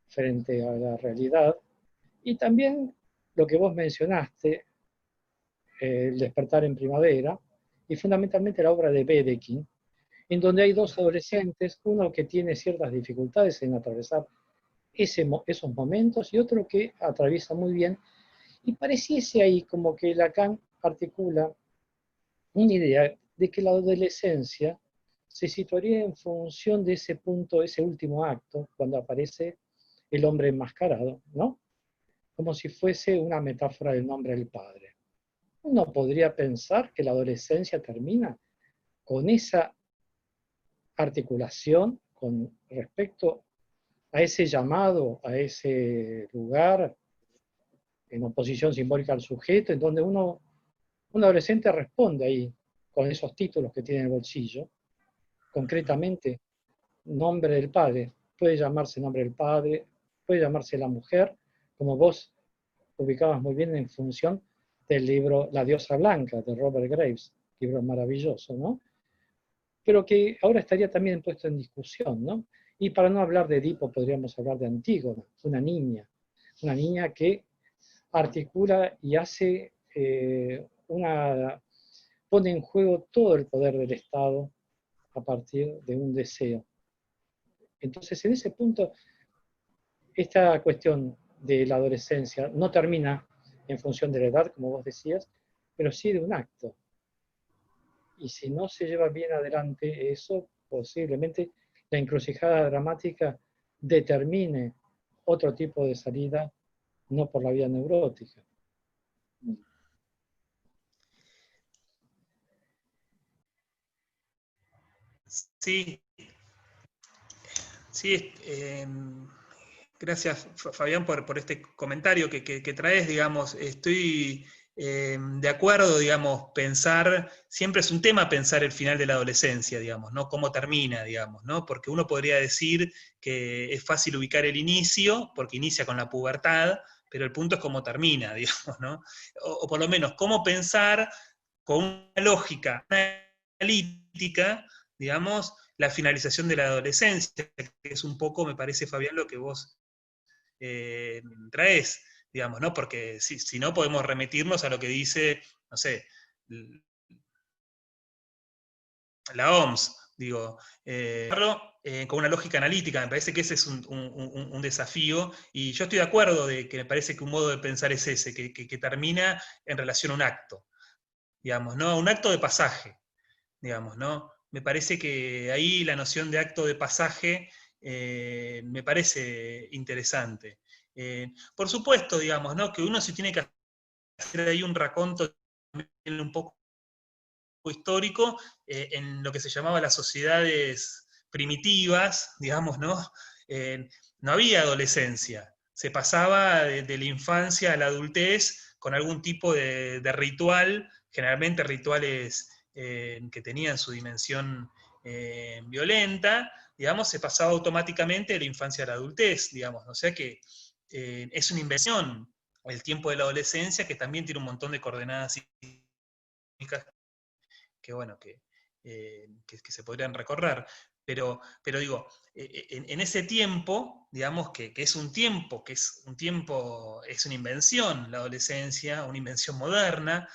[SPEAKER 1] frente a la realidad, y también lo que vos mencionaste, El despertar en primavera, y fundamentalmente la obra de Wedekind, en donde hay 2 adolescentes, uno que tiene ciertas dificultades en atravesar esos momentos y otro que atraviesa muy bien, y pareciese ahí como que Lacan articula una idea de que la adolescencia se situaría en función de ese punto, ese último acto, cuando aparece el hombre enmascarado, ¿no? Como si fuese una metáfora del nombre del Padre. Uno podría pensar que la adolescencia termina con esa articulación con respecto a ese llamado, a ese lugar en oposición simbólica al sujeto, en donde un adolescente responde ahí con esos títulos que tiene en el bolsillo, concretamente nombre del padre. Puede llamarse nombre del padre, puede llamarse la mujer, como vos ubicabas muy bien en función del libro La diosa blanca de Robert Graves, libro maravilloso, ¿no? Pero que ahora estaría también puesto en discusión, ¿no? Y para no hablar de Edipo, podríamos hablar de Antígona, una niña que articula y hace pone en juego todo el poder del Estado a partir de un deseo. Entonces, en ese punto, esta cuestión de la adolescencia no termina en función de la edad, como vos decías, pero sí de un acto. Y si no se lleva bien adelante eso, posiblemente la encrucijada dramática determine otro tipo de salida, no por la vía neurótica.
[SPEAKER 2] Sí, sí, gracias Fabián por este comentario que traes, digamos, estoy de acuerdo, digamos, pensar, siempre es un tema pensar el final de la adolescencia, digamos, ¿no? Cómo termina, digamos, ¿no? Porque uno podría decir que es fácil ubicar el inicio, porque inicia con la pubertad, pero el punto es cómo termina, digamos, ¿no? O por lo menos, cómo pensar con una lógica analítica, digamos, la finalización de la adolescencia, que es un poco, me parece, Fabián, lo que vos traes, digamos, ¿no? Porque si no podemos remitirnos a lo que dice, no sé, la OMS, digo, con una lógica analítica, me parece que ese es un desafío, y yo estoy de acuerdo de que me parece que un modo de pensar es ese, que termina en relación a un acto, digamos, ¿no? Un acto de pasaje, digamos, ¿no? Me parece que ahí la noción de acto de pasaje me parece interesante. Por supuesto, digamos, ¿no? Que uno si tiene que hacer ahí un raconto un poco histórico, en lo que se llamaba las sociedades primitivas, digamos, ¿no? No había adolescencia, se pasaba de la infancia a la adultez con algún tipo de ritual, generalmente rituales que tenían su dimensión violenta, digamos, se pasaba automáticamente de la infancia a la adultez, digamos, o sea que es una invención el tiempo de la adolescencia que también tiene un montón de coordenadas que bueno, que se podrían recorrer. Pero digo, en ese tiempo, digamos que es un tiempo, es una invención, la adolescencia, una invención moderna.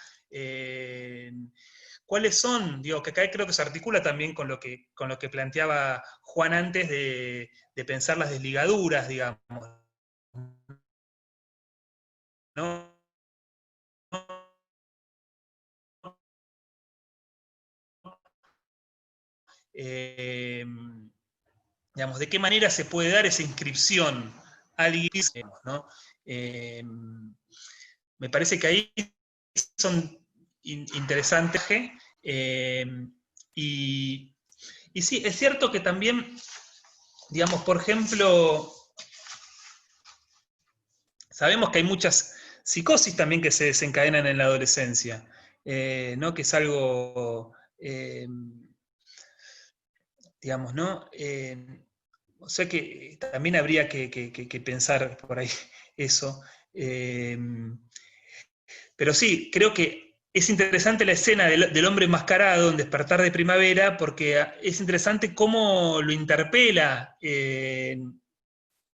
[SPEAKER 2] ¿Cuáles son? Digo, que acá creo que se articula también con lo que planteaba Juan antes de pensar las desligaduras, digamos, ¿no? Digamos, de qué manera se puede dar esa inscripción a la iglesia, ¿no? Me parece que ahí son interesantes. Y sí, es cierto que también, digamos, por ejemplo, sabemos que hay muchas psicosis también que se desencadenan en la adolescencia, ¿no? Que es algo, digamos, ¿no? O sea que también habría que pensar por ahí eso. Pero sí, creo que es interesante la escena del hombre enmascarado en Despertar de Primavera, porque es interesante cómo lo interpela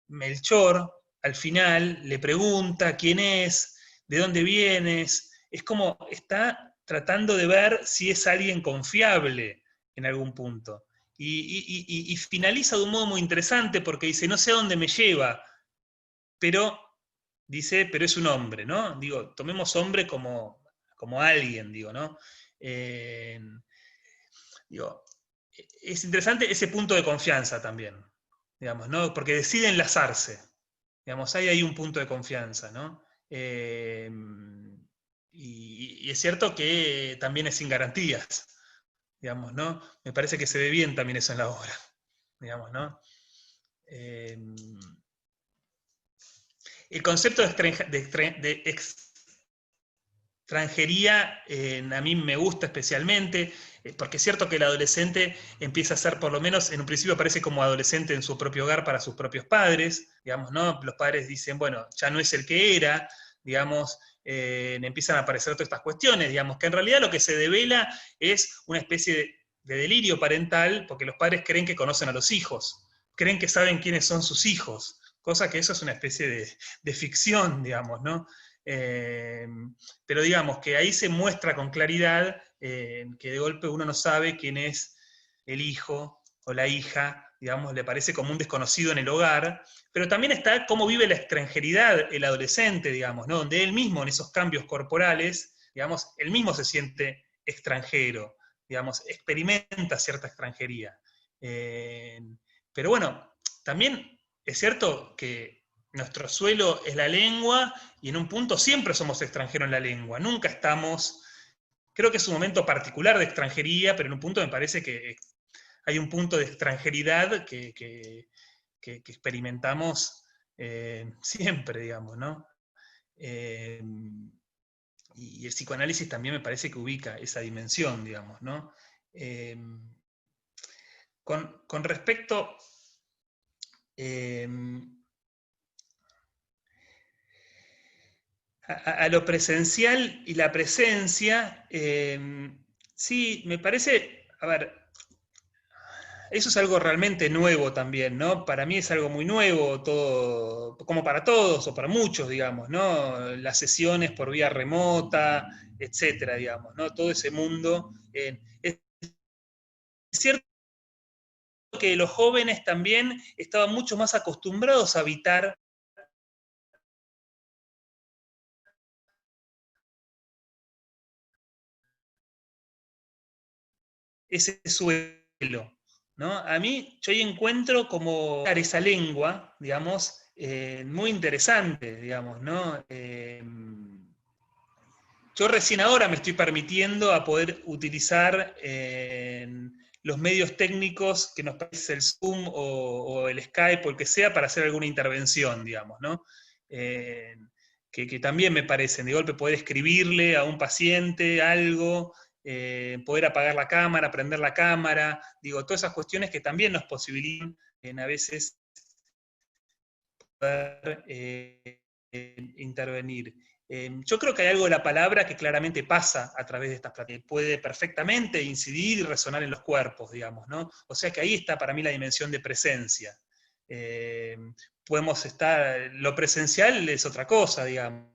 [SPEAKER 2] Melchor al final, le pregunta quién es, de dónde vienes, es como está tratando de ver si es alguien confiable en algún punto. Y finaliza de un modo muy interesante porque dice, no sé a dónde me lleva, pero dice, pero es un hombre, ¿no? Digo, tomemos hombre como alguien, digo, ¿no? Digo, es interesante ese punto de confianza también, digamos, ¿no? Porque decide enlazarse, digamos, hay ahí un punto de confianza, ¿no? Y es cierto que también es sin garantías, digamos, ¿no? Me parece que se ve bien también eso en la obra, digamos, ¿no? El concepto de extranjería a mí me gusta especialmente, porque es cierto que el adolescente empieza a ser, por lo menos en un principio aparece como adolescente en su propio hogar para sus propios padres, digamos, ¿no? Los padres dicen, bueno, ya no es el que era, digamos, empiezan a aparecer todas estas cuestiones, digamos, que en realidad lo que se devela es una especie de delirio parental, porque los padres creen que conocen a los hijos, creen que saben quiénes son sus hijos, cosa que eso es una especie de ficción, digamos, ¿no? Pero digamos que ahí se muestra con claridad que de golpe uno no sabe quién es el hijo o la hija, digamos, le parece como un desconocido en el hogar, pero también está cómo vive la extranjeridad el adolescente, digamos, ¿no? Donde él mismo en esos cambios corporales, digamos, él mismo se siente extranjero, digamos, experimenta cierta extranjería. Pero bueno, también es cierto que nuestro suelo es la lengua y en un punto siempre somos extranjeros en la lengua, nunca estamos, creo que es un momento particular de extranjería, pero en un punto me parece que hay un punto de extranjeridad que experimentamos siempre, digamos, ¿no? Y el psicoanálisis también me parece que ubica esa dimensión, digamos, ¿no? Con respecto a lo presencial y la presencia, sí, me parece, a ver, eso es algo realmente nuevo también, ¿no? Para mí es algo muy nuevo, todo, como para todos o para muchos, digamos, ¿no? Las sesiones por vía remota, etcétera, digamos, ¿no? Todo ese mundo. Es cierto que los jóvenes también estaban mucho más acostumbrados a habitar ese suelo, ¿no? A mí, yo ahí encuentro como esa lengua, digamos, muy interesante, digamos, ¿no? Yo recién ahora me estoy permitiendo a poder utilizar los medios técnicos que nos parece el Zoom o el Skype o el que sea para hacer alguna intervención, digamos, ¿no? Que también me parecen, de golpe poder escribirle a un paciente algo, poder apagar la cámara, prender la cámara, digo, todas esas cuestiones que también nos posibilitan a veces poder intervenir. Yo creo que hay algo de la palabra que claramente pasa a través de estas plataformas, puede perfectamente incidir y resonar en los cuerpos, digamos, ¿no? O sea que ahí está para mí la dimensión de presencia. Podemos estar, lo presencial es otra cosa, digamos.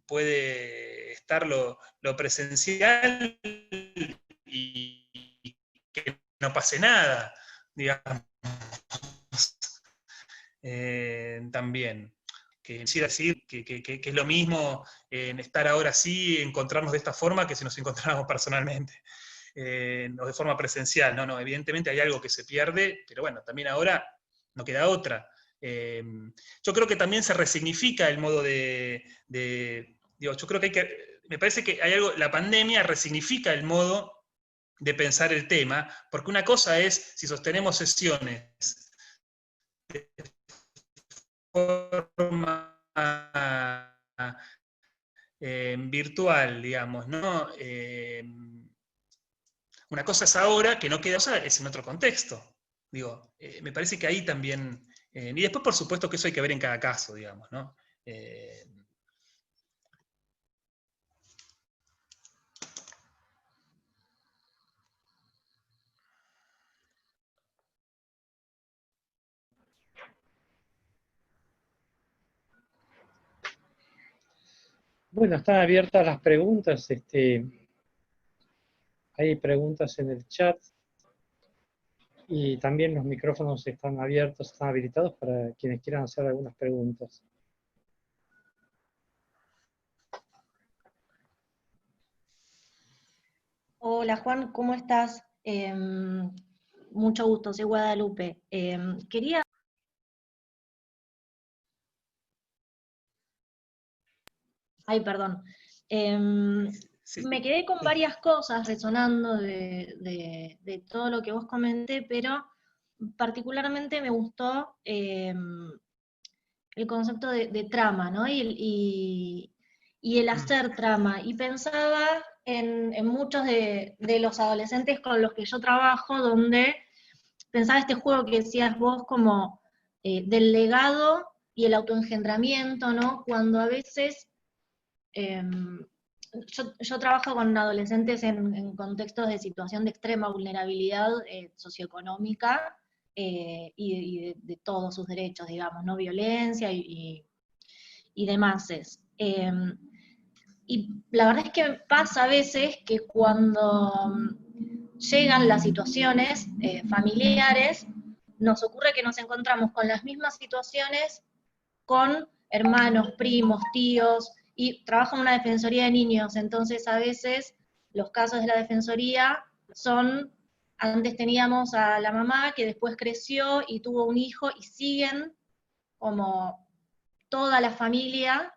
[SPEAKER 2] Puede estar lo presencial y que no pase nada, digamos. También. Que quisiera decir que es lo mismo en estar ahora sí, encontrarnos de esta forma que si nos encontráramos personalmente, o de forma presencial. No, evidentemente hay algo que se pierde, pero bueno, también ahora no queda otra. Yo creo que también se resignifica el modo digo, yo creo que me parece que hay algo, la pandemia resignifica el modo de pensar el tema, porque una cosa es si sostenemos sesiones de forma virtual, digamos, ¿no? Una cosa es ahora, que no queda cosa, es en otro contexto. Digo, me parece que ahí también, y después por supuesto que eso hay que ver en cada caso, digamos, ¿no?
[SPEAKER 1] Bueno, están abiertas las preguntas. Hay preguntas en el chat y también los micrófonos están abiertos, están habilitados para quienes quieran hacer algunas preguntas.
[SPEAKER 5] Hola Juan, ¿cómo estás? Mucho gusto, soy Guadalupe. Quería... Ay, perdón.
[SPEAKER 2] Sí.
[SPEAKER 5] Me quedé con varias cosas resonando de todo lo que vos comenté, pero particularmente me gustó el concepto de trama, ¿no? Y el hacer trama. Y pensaba en muchos de los adolescentes con los que yo trabajo, donde pensaba este juego que decías vos como del legado y el autoengendramiento, ¿no? Cuando a veces yo trabajo con adolescentes en contextos de situación de extrema vulnerabilidad socioeconómica y de todos sus derechos, digamos, no violencia y demás. Y la verdad es que pasa a veces que cuando llegan las situaciones familiares, nos ocurre que nos encontramos con las mismas situaciones con hermanos, primos, tíos, y trabajo en una defensoría de niños, entonces a veces los casos de la defensoría son, antes teníamos a la mamá que después creció y tuvo un hijo y siguen como toda la familia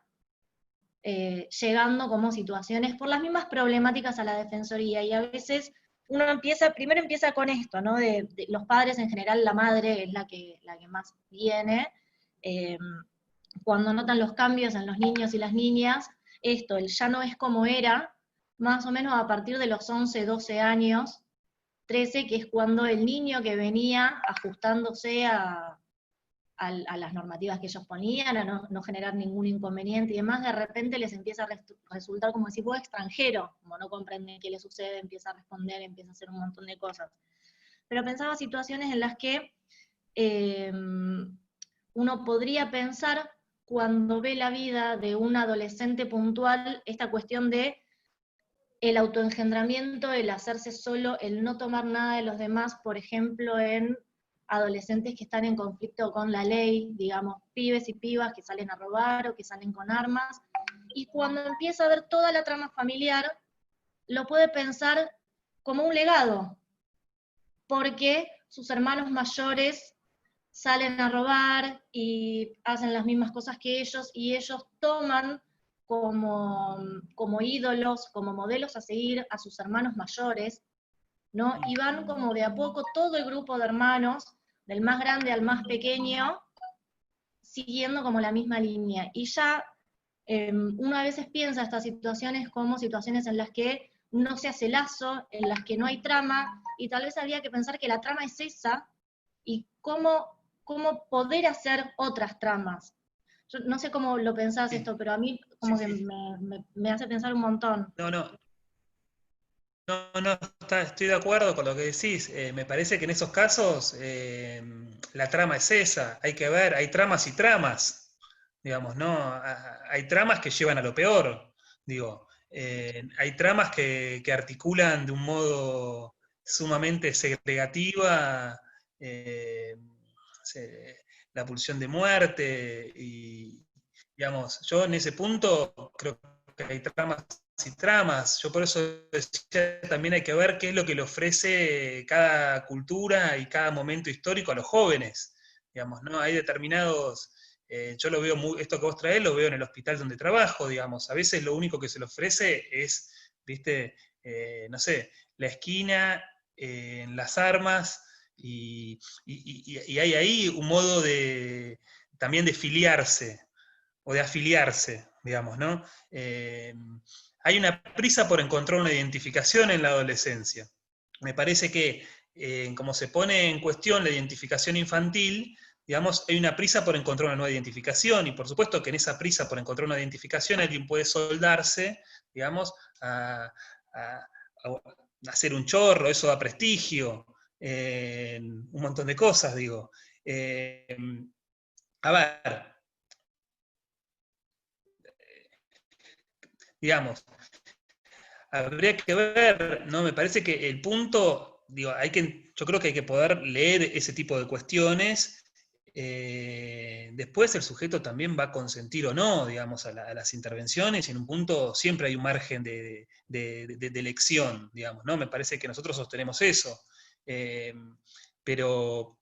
[SPEAKER 5] llegando como situaciones por las mismas problemáticas a la defensoría, y a veces uno primero empieza con esto, ¿no? De los padres en general, la madre es la que más viene, cuando notan los cambios en los niños y las niñas, esto, el ya no es como era, más o menos a partir de los 11, 12 años, 13, que es cuando el niño que venía ajustándose a las normativas que ellos ponían, a no generar ningún inconveniente y demás, de repente les empieza a resultar como si fuera extranjero, como no comprenden qué le sucede, empieza a responder, empieza a hacer un montón de cosas. Pero pensaba situaciones en las que uno podría pensar, cuando ve la vida de un adolescente puntual, esta cuestión de el autoengendramiento, el hacerse solo, el no tomar nada de los demás, por ejemplo, en adolescentes que están en conflicto con la ley, digamos, pibes y pibas que salen a robar o que salen con armas, y cuando empieza a ver toda la trama familiar, lo puede pensar como un legado, porque sus hermanos mayores salen a robar y hacen las mismas cosas que ellos, y ellos toman como ídolos, como modelos a seguir a sus hermanos mayores, ¿no? Y van como de a poco todo el grupo de hermanos, del más grande al más pequeño, siguiendo como la misma línea. Y ya uno a veces piensa estas situaciones como situaciones en las que no se hace lazo, en las que no hay trama, y tal vez habría que pensar que la trama es esa, y cómo poder hacer otras tramas. Yo no sé cómo lo pensás esto, pero a mí como que me hace pensar un montón.
[SPEAKER 2] Estoy de acuerdo con lo que decís. Me parece que en esos casos la trama es esa. Hay que ver, hay tramas y tramas, digamos, ¿no? Hay tramas que llevan a lo peor, digo. Hay tramas que articulan de un modo sumamente segregativa la pulsión de muerte y, digamos, yo en ese punto creo que hay tramas y tramas. Yo por eso decía, también hay que ver qué es lo que le ofrece cada cultura y cada momento histórico a los jóvenes. Digamos, ¿no? Hay determinados, yo lo veo esto que vos traés, lo veo en el hospital donde trabajo, digamos. A veces lo único que se le ofrece es, viste, no sé, la esquina, en las armas, y hay ahí un modo también de filiarse, o de afiliarse, digamos, ¿no? Hay una prisa por encontrar una identificación en la adolescencia. Me parece que, como se pone en cuestión la identificación infantil, digamos, hay una prisa por encontrar una nueva identificación, y por supuesto que en esa prisa por encontrar una identificación alguien puede soldarse, digamos, a hacer un chorro, eso da prestigio, un montón de cosas, digo. A ver, digamos, habría que ver, ¿no? Me parece que el punto, digo, yo creo que hay que poder leer ese tipo de cuestiones. Después el sujeto también va a consentir o no, digamos, a las intervenciones, y en un punto siempre hay un margen de elección, digamos, ¿no? Me parece que nosotros sostenemos eso. Pero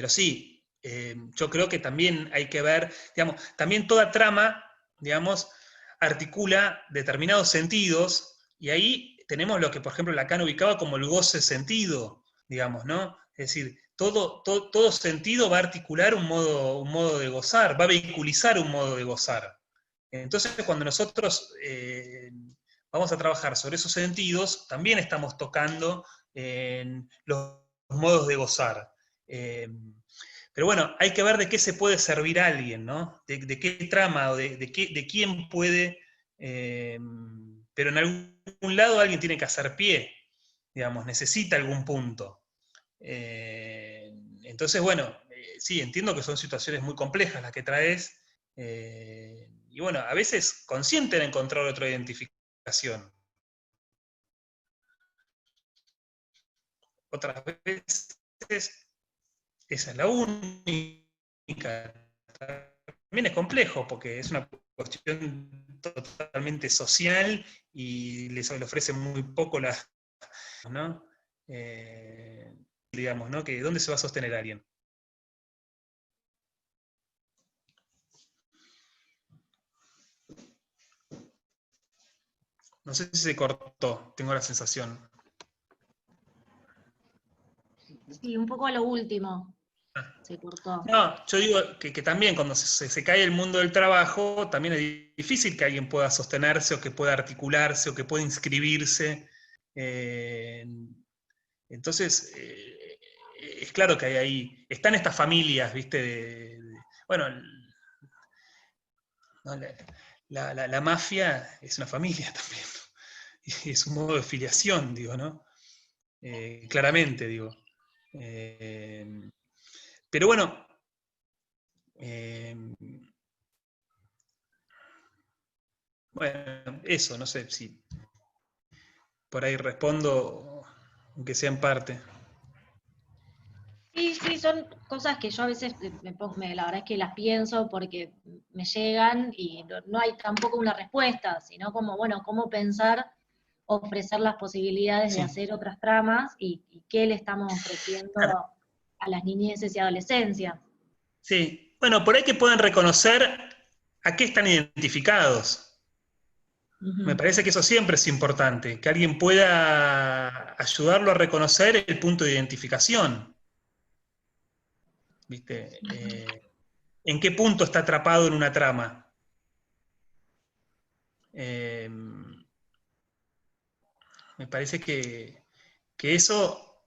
[SPEAKER 2] sí, yo creo que también hay que ver, digamos, también toda trama, digamos, articula determinados sentidos, y ahí tenemos lo que, por ejemplo, Lacan ubicaba como el goce sentido, digamos, ¿no? Es decir, todo sentido va a articular un modo de gozar, va a vehiculizar un modo de gozar. Entonces, cuando nosotros vamos a trabajar sobre esos sentidos, también estamos tocando los modos de gozar. Pero bueno, hay que ver de qué se puede servir a alguien, ¿no? De qué trama o de quién puede. Pero en algún lado alguien tiene que hacer pie, digamos, necesita algún punto. Entonces, bueno, sí, entiendo que son situaciones muy complejas las que traes, y bueno, a veces consienten encontrar otra identificación. Otras veces esa es la única. También es complejo porque es una cuestión totalmente social y le ofrece muy poco ¿no? Digamos, ¿no? Que ¿dónde se va a sostener alguien? No sé si se cortó, tengo la sensación.
[SPEAKER 5] Sí, un poco a lo último se cortó.
[SPEAKER 2] No, yo digo que también cuando se cae el mundo del trabajo, también es difícil que alguien pueda sostenerse, o que pueda articularse, o que pueda inscribirse. Entonces, es claro que hay ahí, están estas familias, ¿viste? Bueno, ¿no? La mafia es una familia también, ¿no? Y es un modo de filiación, digo, ¿no? Claramente, digo. Pero bueno, bueno, eso, no sé si por ahí respondo, aunque sea en parte.
[SPEAKER 5] Sí, sí, son cosas que yo a veces la verdad es que las pienso porque me llegan y no hay tampoco una respuesta, sino como, bueno, cómo pensar ofrecer las posibilidades de hacer otras tramas y qué le estamos ofreciendo a las niñeces y adolescencias.
[SPEAKER 2] Sí, bueno, por ahí que puedan reconocer a qué están identificados. Me parece que eso siempre es importante, que alguien pueda ayudarlo a reconocer el punto de identificación. ¿Viste? ¿En qué punto está atrapado en una trama? Me parece que eso,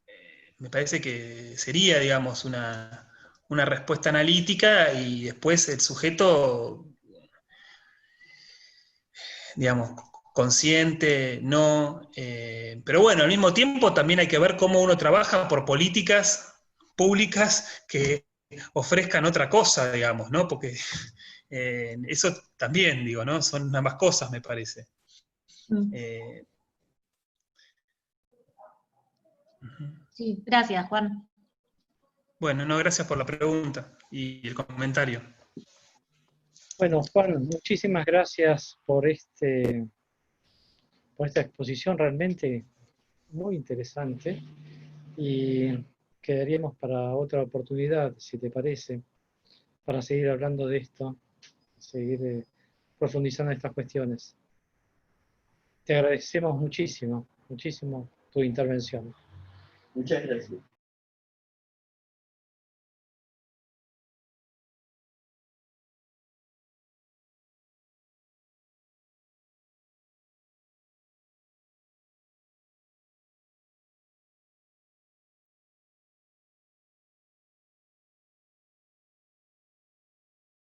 [SPEAKER 2] me parece que sería, digamos, una respuesta analítica, y después el sujeto, digamos, consciente, no. Pero bueno, al mismo tiempo también hay que ver cómo uno trabaja por políticas públicas que ofrezcan otra cosa, digamos, ¿no? Porque eso también, digo, ¿no? Son ambas cosas, me parece.
[SPEAKER 5] Sí, gracias, Juan.
[SPEAKER 2] Bueno, no, gracias por la pregunta y el comentario.
[SPEAKER 1] Bueno, Juan, muchísimas gracias por esta exposición realmente muy interesante, y quedaríamos para otra oportunidad, si te parece, para seguir hablando de esto, seguir profundizando en estas cuestiones. Te agradecemos muchísimo, muchísimo tu intervención.
[SPEAKER 3] Muchas gracias.